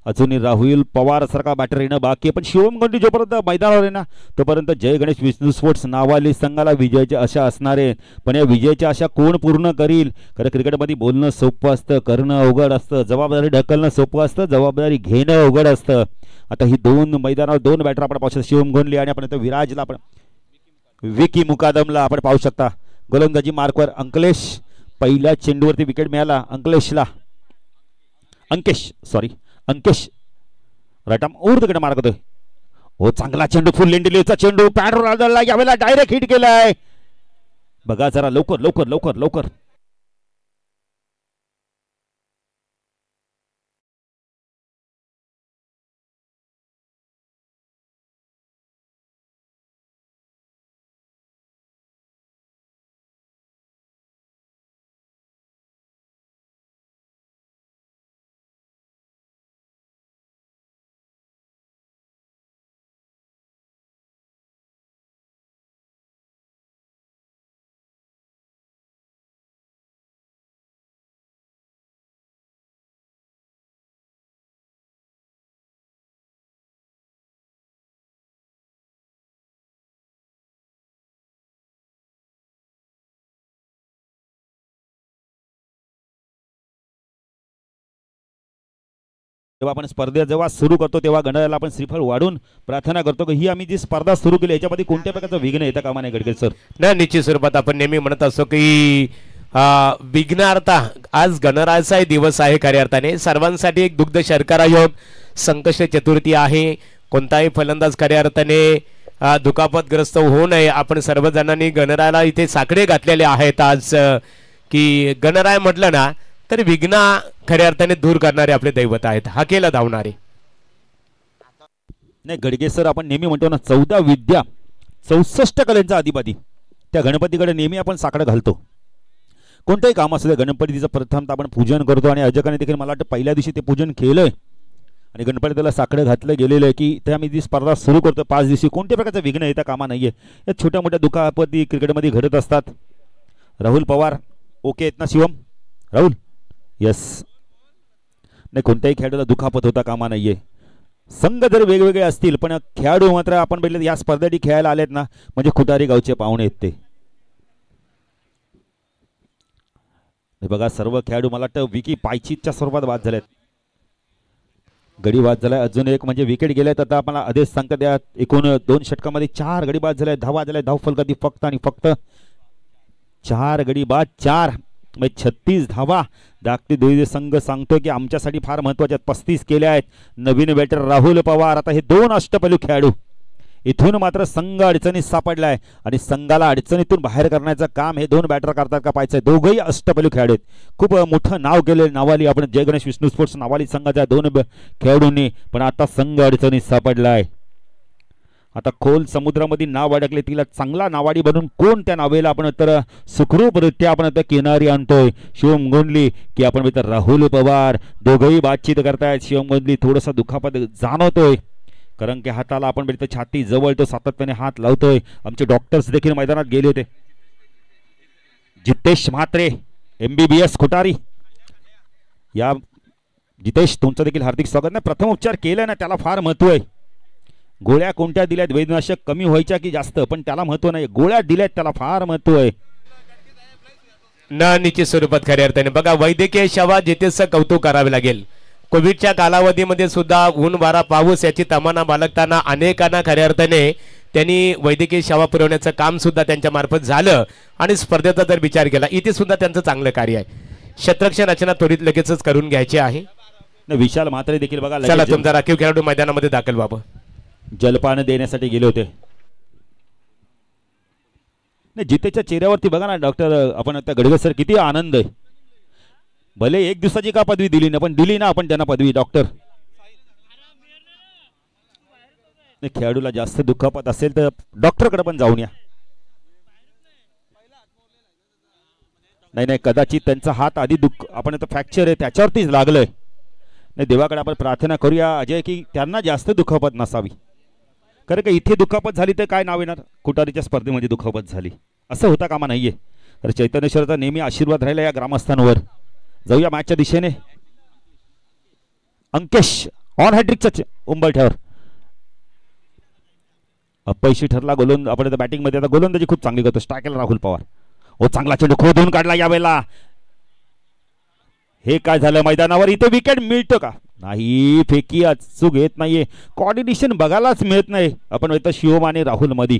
अजूनही राहुल पवार सारखा बॅटर येणं बाकी आहे. पण शिवम गंडी जोपर्यंत मैदानावर आहे ना, तोपर्यंत जय गणेश विष्णू स्पोर्ट्स नावाली संघाला विजयाची आशा असणार आहे. पण या विजयाची आशा कोण पूर्ण करील? कारण क्रिकेटमध्ये बोलणं सोपं असतं, करणं अवघड असतं, जबाबदारी ढकलणं सोपं असतं, जबाबदारी घेणं अवघड असतं. आता ही 2 मैदानावर 2 बॅटर आपण पाहू शकतो, शिवम गोंडली आणि आपण विराजला, आपण विकी मुकादमला आपण पाहू शकता. गोलंदाजी मार्कवर अंकलेश, पहिल्या चेंडूवरती विकेट मिळाला अंकलेशला. अंकेश राईटम ऊर्ध्वकडे मार्क होतोय. हो चांगला चेंडू, फुल लेंडीचा चेंडू पॅडवर आदळला, यावेळेला डायरेक्ट हिट केलाय. बघा जरा लवकर लवकर लवकर लवकर. जेव्हा आपण स्पर्धा जेव्हा सुरू करतो तेव्हा गणरायाला आपण श्रीफळ वाढून प्रार्थना करतो की ही आम्ही जी स्पर्धा सुरू केली याच्यामध्ये कोणत्या प्रकारचं विघ्न येतं कामा नये गडकरी सर. नाही, निश्चित स्वरूपात आपण नेहमी म्हणत असतो की विघ्नार्था आज गणरायाचा दिवस आहे. खऱ्या अर्थाने सर्वांसाठी एक दुग्ध शर्करा योग, संकष्ट चतुर्थी आहे. कोणताही फलंदाज खऱ्या अर्थाने दुखापतग्रस्त होऊ नये. आपण सर्वजणांनी गणरायाला इथे साकडे घातलेले आहेत आज की गणराय म्हटलं ना तर विघ्न खऱ्या अर्थाने दूर करणारे आपले दैवत आहेत, हाकेला धावणारे. नाही गडगे सर, आपण नेहमी म्हणतो ना 14 विद्या 64 कलेचा अधिपती, त्या गणपतीकडे नेहमी आपण साकडं घालतो. कोणतंही काम असू दे गणपतीचं प्रथम आपण पूजन करतो आणि अजकाने देखील मला वाटतं पहिल्या दिवशी ते पूजन केलंय आणि गणपतीला साकडं घातलं गेलेलं आहे की ते आम्ही जी स्पर्धा सुरू करतो 5 दिवशी कोणत्या प्रकारचं विघ्न येता कामा नाहीये. या छोट्या मोठ्या दुखापती क्रिकेटमध्ये घडत असतात. राहुल पवार ओके आहेत ना शिवम? राहुल यस. नाही, कोणत्याही खेळाडूला दुखापत होता कामा नाहीये. संघ जर वेगवेगळे असतील पण खेळाडू मात्र आपण बघितलं या स्पर्धेसाठी खेळायला आलेत ना म्हणजे खुटारी गावचे पाहुणे आहेत ते. बघा सर्व खेळाडू मला वाटतं विकी पायचीच्या स्वरूपात बाद झालेत, गडी बाद झालाय. अजून एक म्हणजे विकेट गेलेत. आता आपण आधीच सांगतात या एकूण 2 षटकामध्ये 4 गडी बाद झाले, धावा झाल्या, धाव फलकाती फक्त आणि फक्त 4 गडी बाद, 4 म्हणजे 36 धावा. धाकटी दुई संघ सांगतो की आमच्यासाठी फार महत्वाच्या 35 केल्या आहेत. नवीन बॅटर राहुल पवार. आता हे 2 अष्टपैलू खेळाडू, इथून मात्र संघ अडचणीत सापडलाय आणि संघाला अडचणीतून बाहेर करण्याचं काम हे 2 बॅटर करतात का पाहायचं. दोघंही अष्टपैलू खेळाडू आहेत. खूप मोठं नाव केले नावाली आपण जय गणेश विष्णू स्पोर्ट्स नावाली संघाच्या 2 खेळाडूंनी, पण आता संघ अडचणीत सापडलाय. आता खोल समुद्रामध्ये नाव अडकले, तिला चांगला नावाडी बनून कोण त्या नावेला आपण तर सुखरूपरित्या आपण आता किनारी आणतोय. शिवम गोंडली की आपण तर राहुल पवार दोघंही बातचीत करतायत. शिवम गोंडली थोडासा दुखापत जाणवतोय कारण की हाताला आपण बघितलं छाती जवळ तो सातत्याने हात लावतोय. आमचे डॉक्टर्स देखील मैदानात गेले होते. जितेश म्हात्रे MBBS खुटारी या जितेश तुमचं देखील हार्दिक स्वागत. नाही प्रथम उपचार केला ना त्याला फार महत्व आहे. गोळ्या कोणत्या दिल्यात वेदनाशक कमी व्हायच्या की जास्त पण त्याला महत्व नाही. गोळ्या दिल्यात त्याला फार महत्व आहे. ना निश्चित स्वरूपात खऱ्या अर्थाने बघा वैद्यकीय सेवा जितेशचं कौतुक करावे लागेल. कोविडच्या कालावधीमध्ये सुद्धा ऊन वारा पाऊस याची तमाना बाळगताना अनेकांना खऱ्या अर्थाने त्यांनी वैद्यकीय सेवा पुरवण्याचं काम सुद्धा त्यांच्या मार्फत झालं आणि स्पर्धेचा जर विचार केला इथे सुद्धा त्यांचं चांगलं कार्य आहे. क्षेत्ररक्षण रचना त्वरित लगेचच करून घ्यायची आहे. विशाल म्हात्रे देखील बघा चला तुमचा राखीव खेळाडू मैदानामध्ये दाखल व्हावं. जलपान देण्यासाठी गेले होते. नाही जितेच्या चेहऱ्यावरती बघा ना डॉक्टर आपण आता गडगे सर किती आनंद आहे. भले एक दिवसाची का पदवी दिली ना पण दिली ना आपण त्यांना पदवी डॉक्टर. खेळाडूला जास्त दुखापत असेल तर डॉक्टरकडे पण जाऊन या. नाही कदाचित त्यांचा हात आधी आपण आता फ्रॅक्चर आहे त्याच्यावरतीच लागलंय. नाही देवाकडे आपण प्रार्थना करूया अजय की त्यांना जास्त दुखापत नसावी. कारण का इथे दुखापत झाली तर काय नाव येणार. कुटारीच्या स्पर्धेमध्ये दुखापत झाली असं होता कामा नाहीये. तर चैतन्येश्वरचा नेहमी आशीर्वाद राहिला या ग्रामस्थांवर. जाऊया मॅचच्या दिशेने. अंकेश ऑन हॅट्रिकचा उंबरठ्यावर अपयशी ठरला. गोलंदाज आपण आता बॅटिंग मध्ये आता गोलंदाजी खूप चांगली करतो. स्ट्रायकला राहुल पवार. ओ चांगला चेंडू खोदून काढला यावेळेला. हे काय झालं मैदानावर इथे विकेट मिळतं का नाही. फेकी अचूक येत नाहीये. कॉर्डिनेशन बघायलाच मिळत नाही. आपण इथं शिवम आणि राहुल मध्ये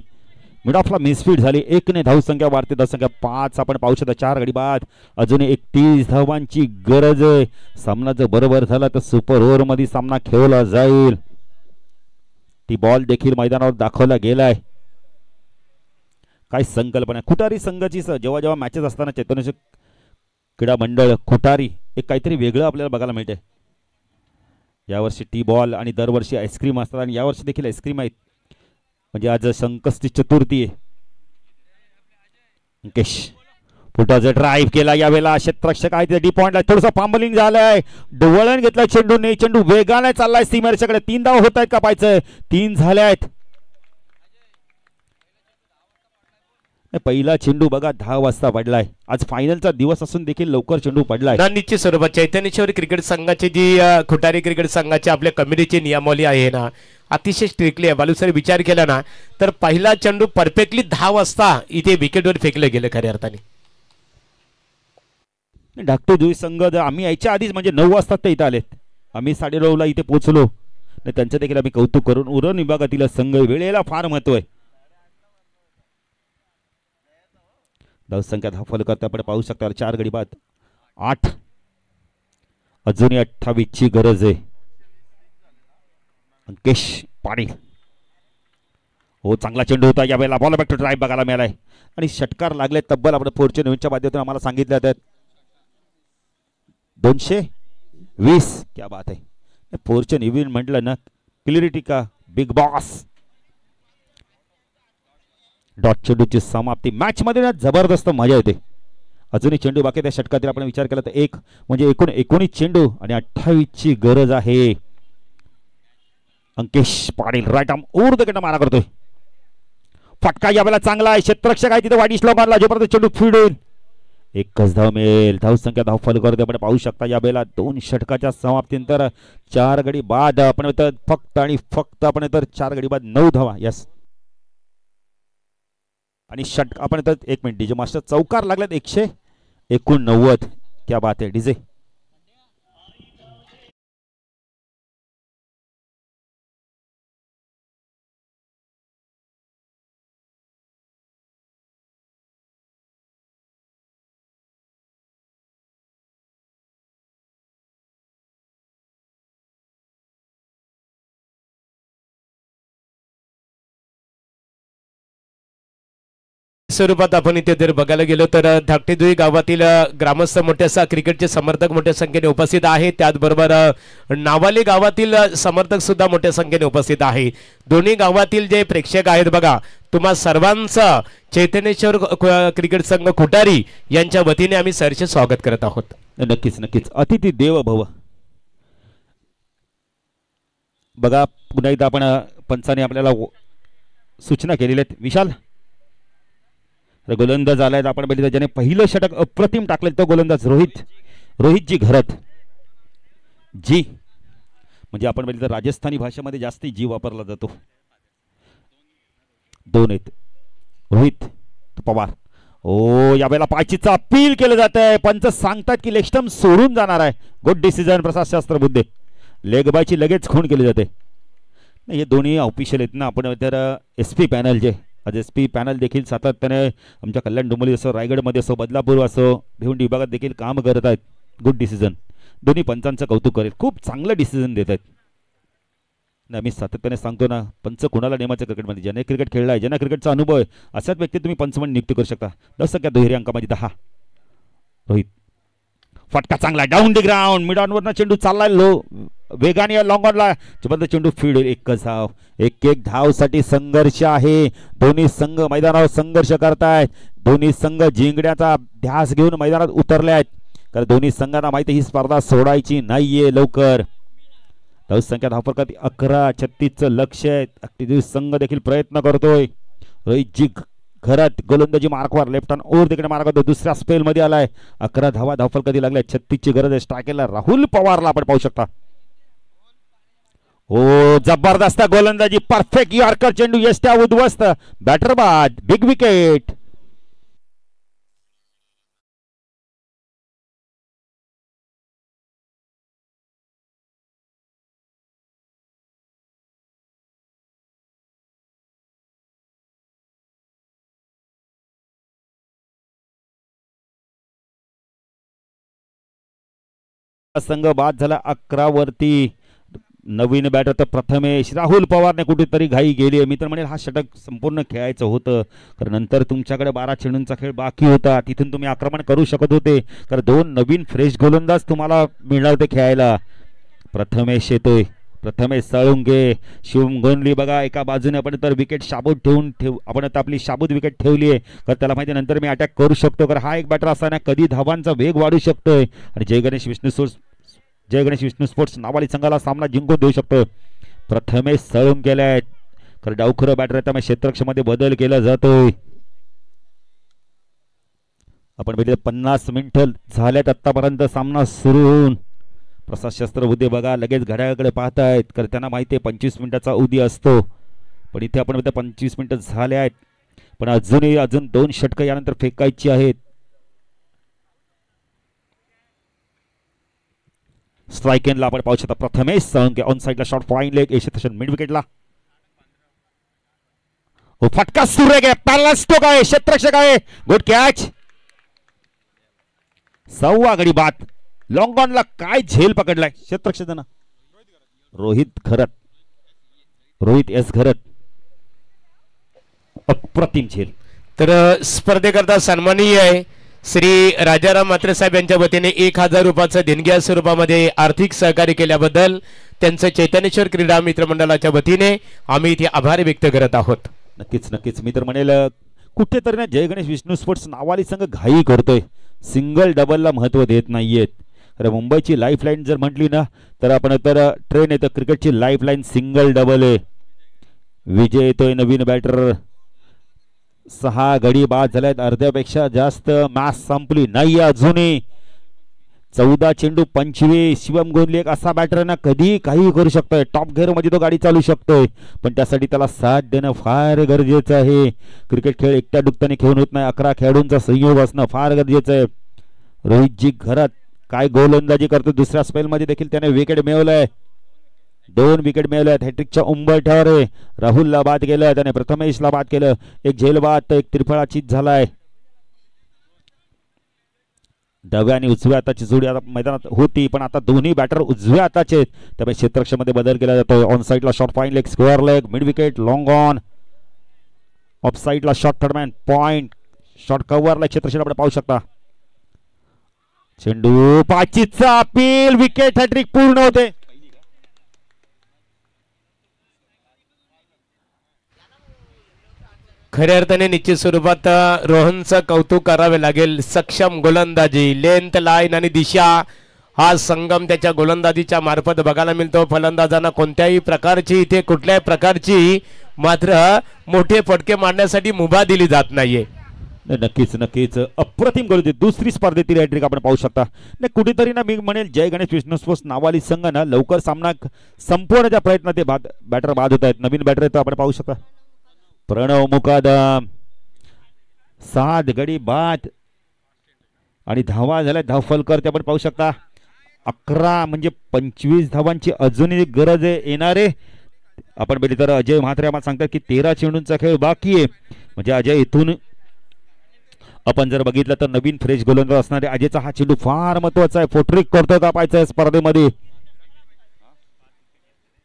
मिड ऑफला मिसफीड झाली. 1 ने धावसंख्या वाढते. धावसंख्या 5 आपण पाहू शकतो. 4 गडी बाद अजून 31 धावांची गरज आहे. सामना जर बरोबर झाला तर सुपर ओव्हर मध्ये सामना खेळला जाईल. ती बॉल देखील मैदानावर दाखवला गेलाय. काय संकल्पना खुटारी संघाची जेव्हा जेव्हा मॅचेस असताना चैतन्य क्रीडा मंडळ खुटारी एक काहीतरी वेगळं आपल्याला बघायला मिळते. यावर्षी टी बॉल आणि दरवर्षी आईस्क्रीम असतात आणि यावर्षी देखील आईस्क्रीम आहेत. म्हणजे आज संकष्टी चतुर्थी आहे. अंकेश फुटाचा ड्राईव्ह केला यावेळेला. क्षेत्ररक्षक आहे डी पॉइंटला थोडंसं फांबलिंग झालंय. वळण घेतलाय चेंडूने. चेंडू वेगाने चाललाय सीमेरेषेकडे. 3 धाव होत आहेत का पाहायचं. 3 झाले आहेत. पहिला चेंडू बघा 10 वाजता पडलाय. आज फायनलचा दिवस असून देखील लवकर चेंडू पडलाय. निश्चित स्वरूपात चैतन्येश्वर क्रिकेट संघाची जी खुटारी क्रिकेट संघाची आपल्या कमिटीची नियमावली आहे ना अतिशय स्ट्रिक्टली आहे. बालूसर विचार केला ना तर पहिला चेंडू परफेक्टली 10 वाजता इथे विकेटवर फेकलं गेलं खऱ्या अर्थाने. डॉक्टर जुई संघ आम्ही यायच्या आधीच म्हणजे 9 वाजता ते इथे आलेत. आम्ही 9:30ला इथे पोहोचलो. त्यांचं देखील आम्ही कौतुक करून उरण विभागातील संघ वेळेला फार महत्व आहे. धावसंख्या धावफल करता आपण पाहू शकता. 4 गडी बाद 8 अजूनही 28 ची गरज आहे. अंकेश पाटील हो चांगला चेंडू होता यावेळेला. बॉल बॅक टू ड्राईव्ह बघायला मिळालाय आणि षटकार लागले तब्बल आपण फॉर्च्युनच्या माध्यमातून आम्हाला सांगितले आहेत 220. क्या बात आहे. फॉर्च्युन इव्हन म्हटलं ना क्लिअरिटी का बिग बॉस. डॉट चेंडूची समाप्ती मॅच मध्ये ना जबरदस्त मजा येते. अजूनही चेंडू बाकी त्या षटकातील आपण विचार केला तर एक म्हणजे एकूण 19 चेंडू आणि 28 ची गरज आहे. अंकेश पाटील राईट आर्म ऊर्ध्वगती मारा करतोय. फटका यावेळेला चांगला आहे. क्षेत्ररक्षक आहे तिथे वाईट स्लो मारला. जोपर्यंत चेंडू फील्ड होईल एकच धाव मिळेल. धावसंख्या धावफल करते आपण पाहू शकता. यावेळेला 2 षटकाच्या समाप्तीनंतर 4 गडी बाद आपण फक्त आणि फक्त आपण 4 गडी बाद 9 धावा. यस आणि षटक आपण तर 1 मिनिट डीजे मास्टर चौकार लागल्यात 189. क्या बात आहे डीजे. स्वरूपात आपण इथे जर बघायला गेलो तर धाकटेजुई गावातील ग्रामस्थ मोठ्या क्रिकेटचे समर्थक मोठ्या संख्येने उपस्थित आहेत. त्याचबरोबर नावाली गावातील समर्थक सुद्धा मोठ्या संख्येने उपस्थित आहे. दोन्ही गावातील जे प्रेक्षक आहेत बघा तुम्हा सर्वांचं चैतन्येश्वर क्रिकेट संघ खुटारी यांच्या वतीने आम्ही सरचे स्वागत करत आहोत. नक्कीच नक्कीच. अतिथी देव भव. बघा पुन्हा एकदा आपण पंचाने आपल्याला सूचना केलेल्या आहेत. विशाल गोलंदाज आलाय आपण बघितलं ज्याने पहिलं षटक अप्रतिम टाकले तो गोलंदाज रोहितजी घरत. जी म्हणजे आपण बघितलं राजस्थानी भाषेमध्ये जास्ती जी वापरला जातो. 2 आहेत रोहित पवार. ओ यावेळेला पायचीचा अपील केलं जात आहे. पंच सांगतात की लेग स्टंप सोडून जाणार आहे. गुड डिसिजन प्रसाद शास्त्र बुद्धे. लेग बायची लगेच खूण केली जाते. नाही हे दोन्ही ऑफिशियल आहेत ना. आपण तर SP पॅनलचे आज SP पॅनल देखील सातत्याने आमच्या कल्याण डोंबिवली असो रायगडमध्ये असो बदलापूर असो भिवंडी विभागात देखील काम करत आहेत. Good decision. दोन्ही पंचांचं कौतुक करेल. खूप चांगलं डिसिजन देत आहेत. नाही मी सातत्याने सांगतो ना पंच कोणाला नेमाचं क्रिकेटमध्ये ज्याने क्रिकेट खेळला आहे ज्यांना क्रिकेटचा अनुभव आहे अशाच व्यक्ती तुम्ही पंच म्हणून नियुक्त करू शकता. 10 दुहेरी अंकामध्ये 10. रोहित फटका चांगला डाऊन द ग्राउंड मिड ऑनवरनं चेंडू चाललाय लो वेगाने लॉंग ऑनला जबरदस्त चेंडू फील्ड. एकच धाव 1-1 धावसाठी संघर्ष आहे. दोन्ही संघ मैदानावर संघर्ष करतायत. दोन्ही संघ जिंकण्याचा ध्यास घेऊन मैदानात उतरले आहेत कारण दोन्ही संघांना माहिती ही स्पर्धा सोडायची नाहीये लवकर. धावसंख्या धावफरकात 11. 36चं लक्ष आहे. संघ देखील प्रयत्न करतोय. रोहितजी घरात गोलंदाजी मार्कवर लेफ्ट हँड ओव्हर तिकडे मार्क होतो. दुसऱ्या स्पेल मध्ये आलाय. 11 धावा धावफलकात लागलाय. 36ची गरज आहे. स्ट्रायकरला राहुल पवारला आपण पाहू शकता. ओ जबरदस्त गोलंदाजी परफेक्ट यॉर्कर चेंडू यष्ट्या उद्ध्वस्त बॅटर बाद बिग विकेट. संघ बाद झाला 11 वरती. नवीन बॅटर तर प्रथमेश राहुल पवारने कुठेतरी घाई गेली. मी तर म्हणेल हा षटक संपूर्ण खेळायचं होतं कारण नंतर तुमच्याकडे 12 चेंडूंचा खेळ बाकी होता. तिथून तुम्ही आक्रमण करू शकत होते कारण 2 नवीन फ्रेश गोलंदाज तुम्हाला मिळणार होते खेळायला. प्रथमेश येतोय. प्रथमेश साळुंगे शिवम गोंधली बघा एका बाजूने आपण तर विकेट शाबूत आपण आता आपली शाबूत विकेट ठेवली आहे कारण त्याला माहिती नंतर मी अटॅक करू शकतो कारण हा एक बॅटर असताना कधी धावांचा वेग वाढू शकतोय आणि जय गणेश विष्णू स्पोर्ट्स नावाली संघाला सामना जिंकून देऊ शकतो. प्रथमेश सळून गेले कारण डावखुरा बॅटर आहे त्यामुळे क्षेत्ररक्षणामध्ये बदल केला जातोय. आपण बघितलं 50 मिनिटं झाल्यात आतापर्यंत सामना सुरू होऊन. प्रसाद शस्त्र बुद्धे बघा लगेच घड्याळाकडे पाहतायत कारण त्यांना माहिती आहे 25 मिनिटाचा उदी असतो पण इथे आपण 25 मिनिटं झाले आहेत पण अजून 2 षटकं यानंतर फेकायची आहेत. स्ट्राइक एंडला आपण पाहू शकता प्रथमेश साळुंके ऑन साइडला शॉट पॉइंट लेग क्षेत्ररक्षण मिड विकेटला. फटका सुरेख आहे. पहिला स्ट्रोक आहे. क्षेत्ररक्षक आहे. Good catch. 6 गडी बाद. लॉंग ऑनला काय झेल पकडलाय क्षेत्ररक्षकांना. रोहित एस घरत अप्रतिम झेल. तर स्पर्धेकरता सन्माननीय आहे श्री राजाराम म्हात्रे साहेब यांच्या वतीने 1000 रुपयाचं देणग्या स्वरूपामध्ये आर्थिक सहकार्य केल्याबद्दल त्यांचं चैतन्येश्वर क्रीडा मित्र मंडळाच्या वतीने आम्ही इथे आभार व्यक्त करत आहोत. नक्कीच मी तर म्हणेल कुठेतरी ना जय गणेश विष्णू स्पोर्ट्स नावाली संघ घाई करतोय. सिंगल डबलला महत्व देत नाहीयेत. अरे मुंबईची लाईफलाईन जर म्हटली ना तर आपण तर ट्रेन येतं क्रिकेटची लाईफलाईन सिंगल डबल आहे. विजय येतोय नवीन बॅटर. 6 गडी बाद झाल्यात. अर्ध्यापेक्षा जास्त मॅच संपली नाही अजूनही. 14 चेंडू 25. शिवम गोंधली एक असा बॅटर ना कधी काही करू शकतोय. टॉप गिअर मध्ये तो गाडी चालू शकतोय पण त्यासाठी त्याला साथ देणं फार गरजेचं आहे. क्रिकेट खेळ एकट्या दुकट्याने खेळून होत नाही. 11 खेळाडूंचा संयोग असणं फार गरजेचं आहे. रोहितजी घरात काय गोलंदाजी करतो. दुसऱ्या स्पेल मध्ये देखील त्याने विकेट मिळवलाय. 2 विकेट मिळवल्यात. हॅट्रिकच्या उंबरठ्यावर आहे. राहुलला बाद केलं त्याने प्रथमेशला बाद केलं. एक झेल बाद तर एक त्रिफळाचीत झालाय. डाव्या आणि उजव्या हाताची जोडी आता मैदानात होती पण आता दोन्ही बॅटर उजव्या हाताचे आहेत त्यामुळे क्षेत्ररक्षणामध्ये बदल केला जातोय. ऑन साइडला short point leg square leg mid wicket long on. Of साइडला शॉर्ट थर्डमॅन पॉइंट शॉर्ट कव्हरला क्षेत्ररक्षण आपण पाहू शकता. चेंडू 5चा अपील विकेट हॅट्रिक पूर्ण होते. खऱ्या अर्थाने निश्चित स्वरूपात रोहनचं कौतुक करावे लागेल. सक्षम गोलंदाजी लेंथ लाईन आणि दिशा हा संगम त्याच्या गोलंदाजीच्या मार्फत बघायला मिळतो. फलंदाजांना कोणत्याही प्रकारची इथे कुठल्याही प्रकारची मात्र मोठे फटके मारण्यासाठी मुभा दिली जात नाहीये. नक्कीच नक्कीच अप्रतिम गोलंदाजी. दुसरी स्पर्धेतील हॅट्रिक आपण पाहू शकता. नाही कुठेतरी ना मी म्हणेल जय गणेश विष्णू स्पोर्ट्स नावाली संघ ना लवकर सामना संपवण्याच्या प्रयत्नात ते बॅटर बाद होत आहेत. नवीन बॅटर येतो आपण पाहू शकता. प्रणव मुकादम 7 गडी बाद आणि धावा झाल्या धावफलकर ते आपण पाहू शकता. 11 म्हणजे 25 धावांची अजूनही गरज आहे येणारे. आपण बघितलं तर अजय म्हात्रे आम्हाला सांगतात की 13 चेंडूंचा खेळ बाकी आहे. म्हणजे अजय इथून आपण जर बघितलं तर नवीन फ्रेश गोलंदाज असणारे अजयचा हा चेंडू फार महत्वाचा आहे. फोट्रिक करतो का पाहायचं स्पर्धेमध्ये.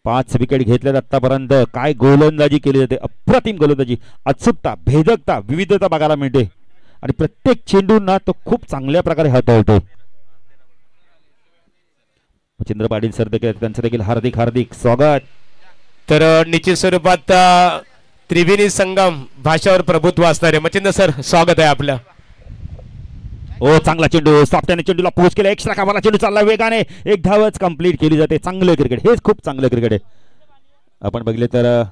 5 विकेट घेतल्यात आतापर्यंत. काय गोलंदाजी केली जाते. अप्रतिम गोलंदाजी. अचूकता भेदकता विविधता बघायला मिळते आणि प्रत्येक चेंडूंना तो खूप चांगल्या प्रकारे हाताळतो. मच्छिंद्र पाटील सर देखील त्यांचं देखील हार्दिक हार्दिक स्वागत. तर निश्चित स्वरूपात त्रिवेणी संगम भाषावर प्रभुत्व असणारे मच्छिंद्र सर स्वागत आहे आपलं. ओ चांगला चेंडू साफ्ट्याने चेंडूला पोच केला. एक्स्ट्रा कामाला चेंडू चालला वेगाने. एक धावच कंप्लीट केली जाते. चांगलं क्रिकेट. हेच खूप चांगलं क्रिकेट आहे. आपण बघले तर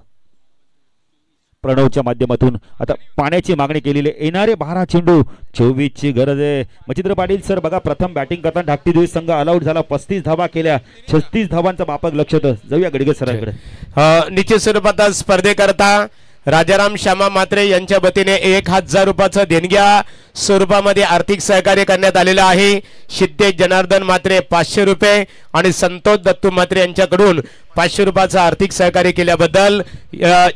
प्रणवच्या माध्यमातून आता पाण्याची मागणी केलेली. येणारे 12 चेंडू 24 ची गरज आहे. मच्छिंद्र पाटील सर बघा प्रथम बॅटिंग करताना ढाकटी दुई संघ ऑलआउट झाला. 35 धावा केल्या. 36 धावांचा मापक लक्ष होतं. जाऊया गडगे सरांकडे. निश्चित स्वरूपात स्पर्धेकरता राजाराम श्यामा मात्रे यांच्या वतीने 1000 रुपयाचं देणग्या स्वरूपामध्ये आर्थिक सहकार्य करण्यात आलेलं आहे. सिद्धेश जनार्दन मात्रे 500 रुपये आणि संतोष दत्तू मात्रे यांच्याकडून 500 रुपयाचं आर्थिक सहकार्य केल्याबद्दल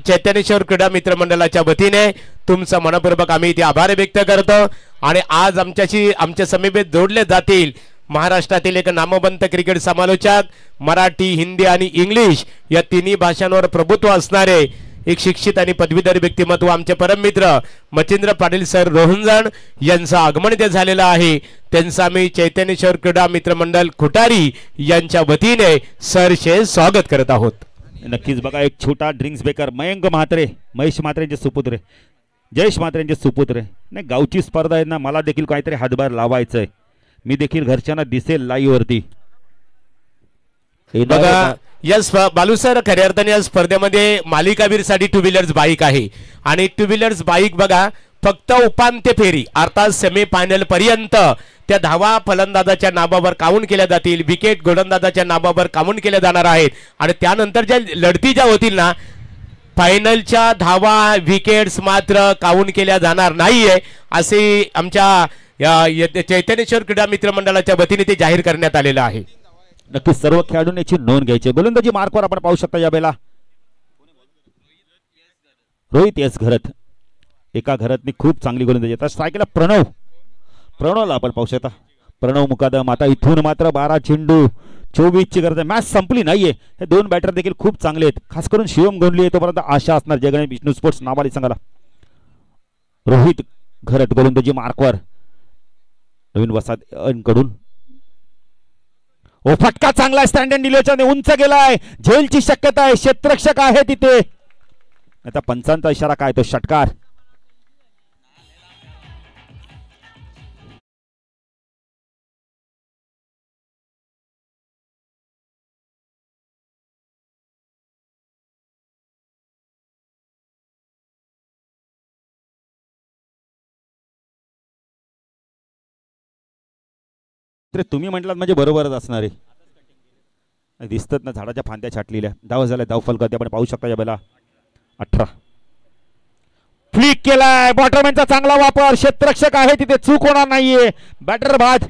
चैतन्येश्वर क्रीडा मित्र मंडळाच्या वतीने तुमचा मनपूर्वक आम्ही इथे आभार व्यक्त करतो. आणि आज आमच्या समीपेत जोडले जातील महाराष्ट्रातील एक नामवंत क्रिकेट समालोचक. मराठी हिंदी आणि इंग्लिश या तिन्ही भाषांवर प्रभुत्व असणारे एक शिक्षित आणि पदवीधर व्यक्तिमत्व आमचे परममित्र मच्छिंद्र पाटील सर रोहनजण यांचं आगमन ते झालेलं आहे. त्यांचं आम्ही चैतन्येश्वर क्रीडा मित्र मंडळ खुटारी यांच्या वतीने सरचे स्वागत करत आहोत. नक्कीच बघा एक छोटा ड्रिंक्स बेकर मयंक म्हात्रे महेश म्हात्रेंचे सुपुत्र जयेश म्हात्रेंचे सुपुत्र. नाही गावची स्पर्धा आहे ना. मला देखील काहीतरी हातभार लावायचं आहे. मी देखील घरच्यांना दिसेल लाईव्ह वरती. बघा या बालू सर खऱ्या अर्थाने या स्पर्धेमध्ये मालिकावीर साठी 2 व्हीलर्स बाईक आहे. आणि 2 व्हीलर्स बाईक बघा फक्त उपांत्य फेरी अर्थात सेमी फायनल पर्यंत त्या धावा फलंदाजाच्या नावावर काउंट केल्या जातील. विकेट गोलंदाजाच्या नावावर काउंट केल्या जाणार आहेत. आणि त्यानंतर ज्या लढती ज्या होतील ना फायनलच्या धावा विकेट्स मात्र काउंट केल्या जाणार नाहीये असे आमच्या चैतन्येश्वर क्रीडा मित्र मंडळाच्या वतीने ते जाहीर करण्यात आलेलं आहे. नक्की सर्व खेळाडूंनी याची नोंद घ्यायची. गोलंदाजी मार्कवर आपण पाहू शकता यावेळेला रोहित एस घरत. एका घरातनी खूप चांगली गोलंदाजी. आता स्ट्राईकला प्रणवला आपण पाहू शकता. प्रणव मुकादम. आता इथून मात्र 12 चेंडू 24 ची गरज आहे. मॅच संपली नाहीये. हे 2 बॅटर देखील खूप चांगले आहेत. खास करून शिवम गोंडली तोपर्यंत आशा असणार जय गणेश विष्णू स्पोर्ट्स नावाली संघाला. रोहित घरत गोलंदाजी मार्कवर. नवीन वसाहतकडून ओ फटका चांगला स्टँड अँड डिलेच्याने उंच गेलाय. झेलची शक्यता आहे. क्षेत्ररक्षक आहे तिथे. आता पंचांचा इशारा काय तो षटकार. तुम्ही म्हटलात म्हणजे बरोबरच असणार आहे. दिसतात ना झाडाच्या फांद्या छाटलेल्या. धाव झाल्या धाव फलक आपण पाहू शकता. या बेला 18 फ्लिक केलाय. बॉटरमॅनचा चांगला वापर. क्षेत्ररक्षक आहे तिथे. चूक होणार नाहीये. बॅटर बाद.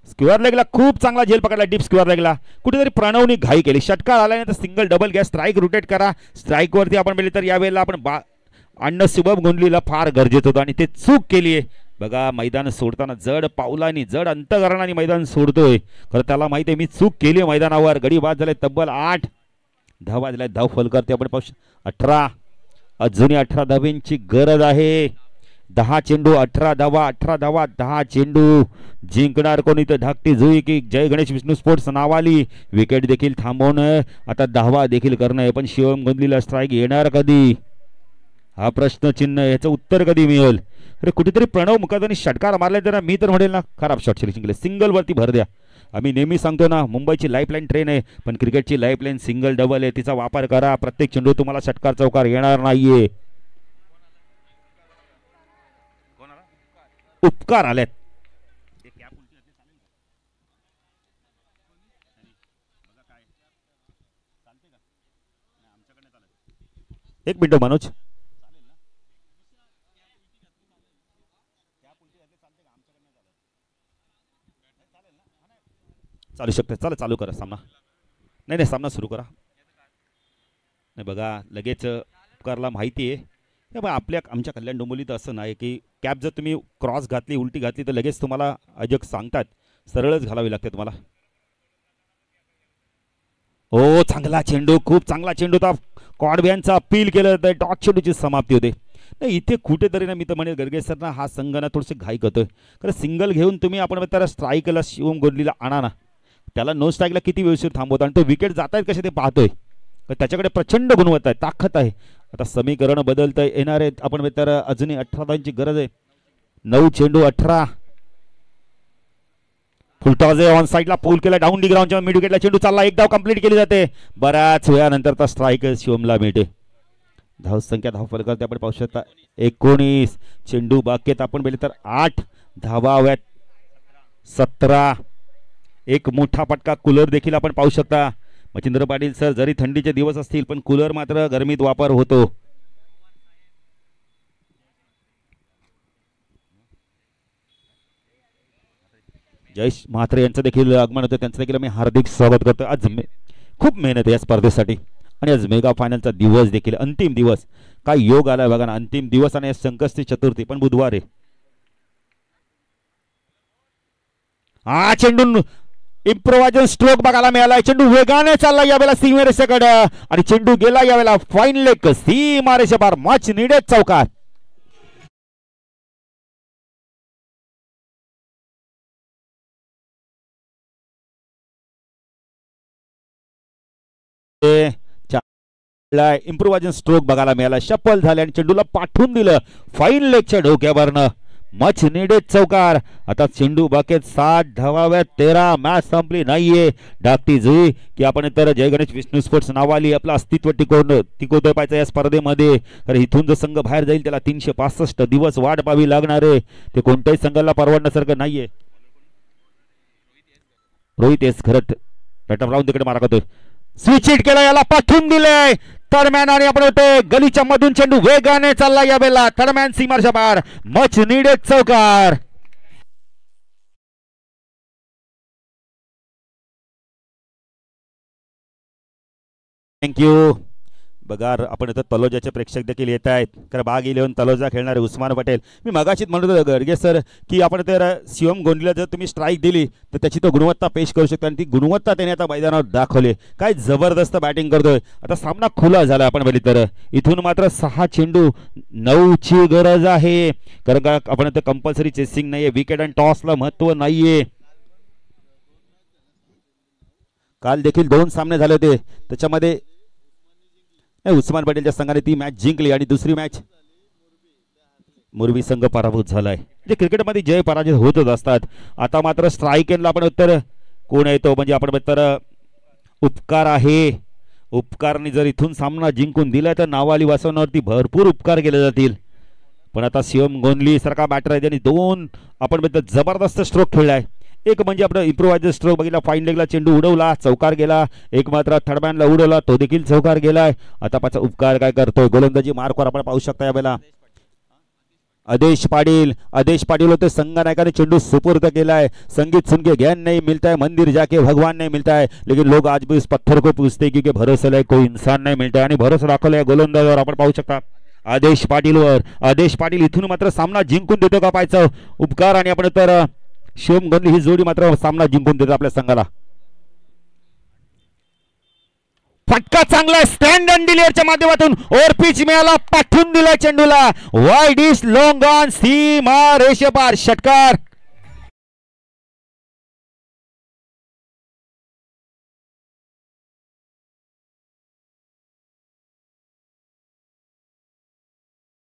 स्क्वेअर लेगला खूप चांगला झेल पकडला. डीप स्क्वेअर लेगला कुठेतरी प्रणवनी घाई केली. षटकार आल्यानंतर सिंगल डबल घ्या. स्ट्राईक रोटेट करा. स्ट्राईक वरती आपण बघितलं तर यावेळेला आपण आणणं शुभम गोंडलीला फार गरजेचं होतं आणि ते चूक केली आहे. बघा मैदान सोडताना जड पावलानी जड अंतकरणाने मैदान सोडतोय. खरं त्याला माहिती आहे मी चूक केली आहे मैदानावर. गडी बाद झाले. तब्बल 8 धावा दिल्या. धाव फलक ते आपण पाहू. 18 अजूनही 18 धावांची गरज आहे. 10 चेंडू 18 धावा. 18 धावा 10 चेंडू. जिंकणार कोणी तर धाकटी जुई की जय गणेश विष्णू स्पोर्ट्स नावाली. विकेट देखील थांबवणं आता धावा देखील करणं आहे. पण शिवम गोंदलीला स्ट्राईक येणार कधी हा प्रश्नचिन्ह. याचं उत्तर कधी मिळेल. अरे कुठेतरी प्रणव मुकादमनी षटकार मारले तर मी तर म्हणेल ना खराब शॉट सिलेक्शन केले. सिंगल वरती भर द्या. आम्ही नेहमी सांगतो ना मुंबईची लाईफलाईन ट्रेन आहे पण क्रिकेटची लाईफलाईन सिंगल डबल आहे. तिचा वापर करा. प्रत्येक चेंडू तुम्हाला षटकार चौकार येणार नाहीये. उपकार आलेत. एक मिनिट मनोज, चालू शकते. चला चालू करा सामना. नाही सामना सुरू करा. नाही बघा लगेच उपकारला माहिती आहे आमच्या कल्याण डोंबिवलीत असं नाही की कॅप जर तुम्ही क्रॉस घातली उलटी घातली तर लगेच तुम्हाला अजक सांगतात, सरळच घालावी लागते तुम्हाला. ओ चांगला चेंडू, खूप चांगला चेंडू होता. कॉडबियांचा अपील केलं तर डॉट चेंडूची समाप्ती होते. नाही इथे कुठेतरी ना मी तर म्हणेल गरगेश सर ना हा संघ ना थोडंसं घाई करतोय. कारण सिंगल घेऊन तुम्ही आपण त्याला स्ट्राईकला शिवम गोंडलीला आणा ना, त्याला नो स्ट्राईकला किती वेळशीर थांबवतो आणि तो विकेट जात आहेत कसे ते पाहतोय. त्याच्याकडे प्रचंड गुणवत्ता आहे, ताकद आहे. आता समीकरण बदलता येणार आहेत. आपण तर अजूनही 18 धावांची गरज आहे. 9 चेंडू 18. फुलटॉजे ऑन साईडला पूल केला, डाऊन डी ग्राउंडच्या मिड विकेटला चेंडू चालला, एक धाव कंप्लीट केली जाते. बऱ्याच वेळानंतर तर स्ट्राईक शिवमला मिळते. धाव संख्या धाव फलकावरती आपण पाहू शकता 19. चेंडू बाकी आपण पाहिले तर 8 धावा हव्यात. 17. एक मोठा पटका कूलर देखील आपण पाहू शकता. मच्छिंद्र पाटील सर जरी थंडीचे दिवस असतील पण कूलर मात्र गरमीत वापर होतो. जयेश म्हात्रे यांचं देखील आगमन होतं, त्यांचं देखील मी हार्दिक स्वागत करतो. आज खूप मेहनत आहे या स्पर्धेसाठी आणि आज मेगा फायनलचा दिवस देखील, अंतिम दिवस. काय योग आलाय बघा ना, अंतिम दिवस आणि संकष्टी चतुर्थी पण बुधवार आहे. चेंडू इम्प्रोवायझेशन स्ट्रोक बघायला मिळाला. चेंडू वेगाने चालला यावेळेला सीमारेषेकडे आणि चेंडू गेला यावेळेला फाईन लेग सीमारेषे पार. मच निडेड चौकार. इम्प्रोवायझेशन स्ट्रोक बघायला मिळाला. शपल झाले आणि चेंडूला पाठवून दिलं फाईन लेगच्या डोक्यावरनं. मच निडेड चौकार. आता चेंडू बाकेत 7 धावाव्यात 13. मॅच संपली नाहीये. डाकती जुई की आपण तर जय गणेश विष्णू स्पोर्ट्स नावाली आपलं अस्तित्व टिकवतोय पाहिजे या स्पर्धेमध्ये. तर इथून जो संघ बाहेर जाईल त्याला 365 दिवस वाट पाहावी लागणार आहे. ते कोणत्याही संघाला परवडण्यासारखं नाहीये. रोहित एस घरत रटप राहून तिकडे मारा करतोय. स्विच हिट केला, याला पाठवून दिलंय थर्डमॅन आणि आपण होतोय गलीच्या मधून चेंडू वेगाने चालला यावेळेला थर्डमॅन सीमारेषा पार. मच निडेड चौकार. थँक्यू. बघा आपण इथं तलोजाचे प्रेक्षक देखील येत आहेत. कारण बाग 11 तलोजा खेळणारे उस्मान पटेल. मी मगाशीच म्हणत होतो गडगे सर की आपण तर शिवम गोंडलीला जर तुम्ही स्ट्राईक दिली तर त्याची तो गुणवत्ता पेश करू शकता आणि ती गुणवत्ता त्याने आता मैदानावर दाखवली. काय जबरदस्त बॅटिंग करतोय. आता सामना खुला झाला आपण बघितलं तर इथून मात्र 6 चेंडू 9ची गरज आहे. कारण का आपण तर कंपल्सरी चेसिंग नाहीये, विकेट आणि टॉसला महत्व नाहीये. काल देखील 2 सामने झाले होते, त्याच्यामध्ये उस्मान पटेलच्या संघाने ती मॅच जिंकली आणि दुसरी मॅच मुरबी संघ पराभूत झालाय. म्हणजे क्रिकेटमध्ये जय पराजय होतच असतात. आता मात्र स्ट्राईक एंडला आपण उत्तर कोण येतो म्हणजे आपण तर उपकार आहे. उपकारने जर इथून सामना जिंकून दिला तर नावाली वासवण्यावरती भरपूर उपकार केले जातील. पण आता शिवम गोंडली सारखा बॅटर आहे ज्यांनी 2 आपण जबरदस्त स्ट्रोक खेळलाय. एक म्हणजे आपलं इम्प्रोवायझर स्ट्रोक बघितला, फाईन लेगला चेंडू उडवला चौकार गेला. एक मात्र थर्डमॅनला उडवला तो देखील चौकार गेलाय. आता पाचा उपकार काय करतोय गोलंदाजी मार्कवर आपण पाहू शकता यावेळेला आदेश पाटील होते. संघनायकाने चेंडू सुपूर्द केलाय. संगीत सुन के ज्ञान नहीं मिलता है, मंदिर जाके भगवान नहीं मिलता है, लेकिन लोग आज भी इस पत्थर को पूछते क्योंकि भरोसा लायक कोई इंसान नहीं मिलता है. आणि भरोसा दाखवलाय गोलंदाजावर आपण पाहू शकता आदेश पाटील इथून मात्र सामना जिंकून देतो का पाहायचं उपकार. आणि आपण तर शिवम गोंडली ही जोडी मात्र सामना जिंकून देतो आपल्या संघाला. फटका चांगला स्टँड अँड डिलिव्हरच्या माध्यमातून ओव्हर पिच मिळाला, पाठवून दिला चेंडूला वाईड इज लॉंग ऑन सीमा रेषेपार षटकार.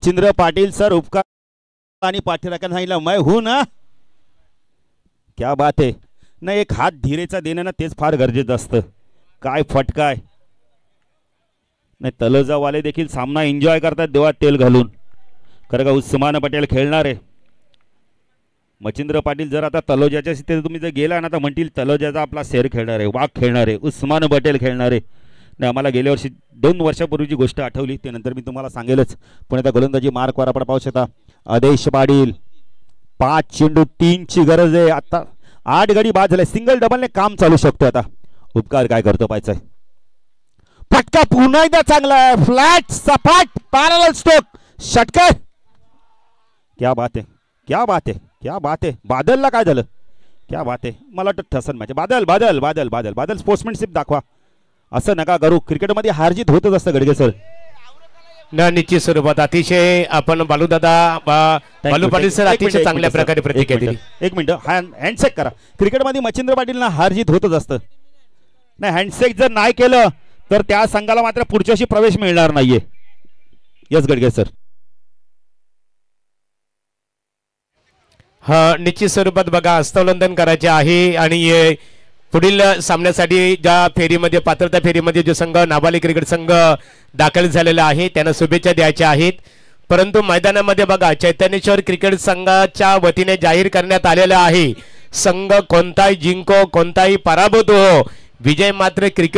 चिंद्र पाटील सर उपकार आणि पाठीराखाने सांगितलं मैं हूं ना. क्या बात आहे ना. एक हात धीरेचा देणं ना तेच फार गरजेचं असतं. काय फटका आहे. नाही तलोजावाले देखील सामना एन्जॉय करतात देवात तेल घालून. कारण का उस्मान पटेल खेळणार आहे. मच्छिंद्र पाटील जर आता तलोजाच्या तिथे तुम्ही जर गेला ना तर म्हणतील तलोजाचा आपला शेर खेळणार आहे, वाघ खेळणार आहे, उस्मान पटेल खेळणार आहे. नाही, आम्हाला गेल्या वर्षी 2 वर्षापूर्वीची गोष्ट आठवली, त्यानंतर मी तुम्हाला सांगेलच. पण आता गोलंदाजी मार्कवर आपण पाहू शकता आदेश पाटील. 5 चेंडू 3ची गरज आहे. आता 8 गडी बाद झाले, सिंगल डबलने काम चालू शकतो. आता उपकार काय करतो पाहायचा. फटका पुन्हा एकदा चांगला आहे, फ्लॅट सपाट पॅरलल स्ट्रोक षटकार. क्या बात आहे, क्या बात आहे, क्या बात आहे. बादलला काय झालं, क्या बात आहे. मला वाटतं ठसन मॅच. बादल बादल बादल बादल बादल स्पोर्ट्समॅनशिप दाखवा, असं नका करू. क्रिकेटमध्ये हारजीत होतच असतं गडगे सर. निश्चित स्वरूपात अतिशय आपण बालू पाटील सर अतिशय चांगल्या प्रकारे प्रतिक्रिया दिली. एक मिनिट हँडशेक करा. क्रिकेटमध्ये मच्छिंद्र पाटीलना हारजीत होतच असतं. नाही, हँडशेक जर नाही केलं तर त्या संघाला मात्र पुढच्या वर्षी प्रवेश मिळणार नाहीये. Yes Gadge sir. हा, निश्चित स्वरूपात बघा हस्तांदोलन करायचे आहे आणि पुढील सामन्यासाठी ज्या फेरीमध्ये पात्रता फेरीमध्ये जो संघ नाबालिग क्रिकेट संघ दाखल झालेला आहे त्यांना शुभेच्छा द्यायच्या आहेत. परंतु मैदानामध्ये बघा चैतन्येश्वर क्रिकेट संघाच्या वतीने जाहीर करण्यात आलेला आहे, संघ कोणताही जिंको कोणताही पराभूत हो, विजय मात्र क्रिकेट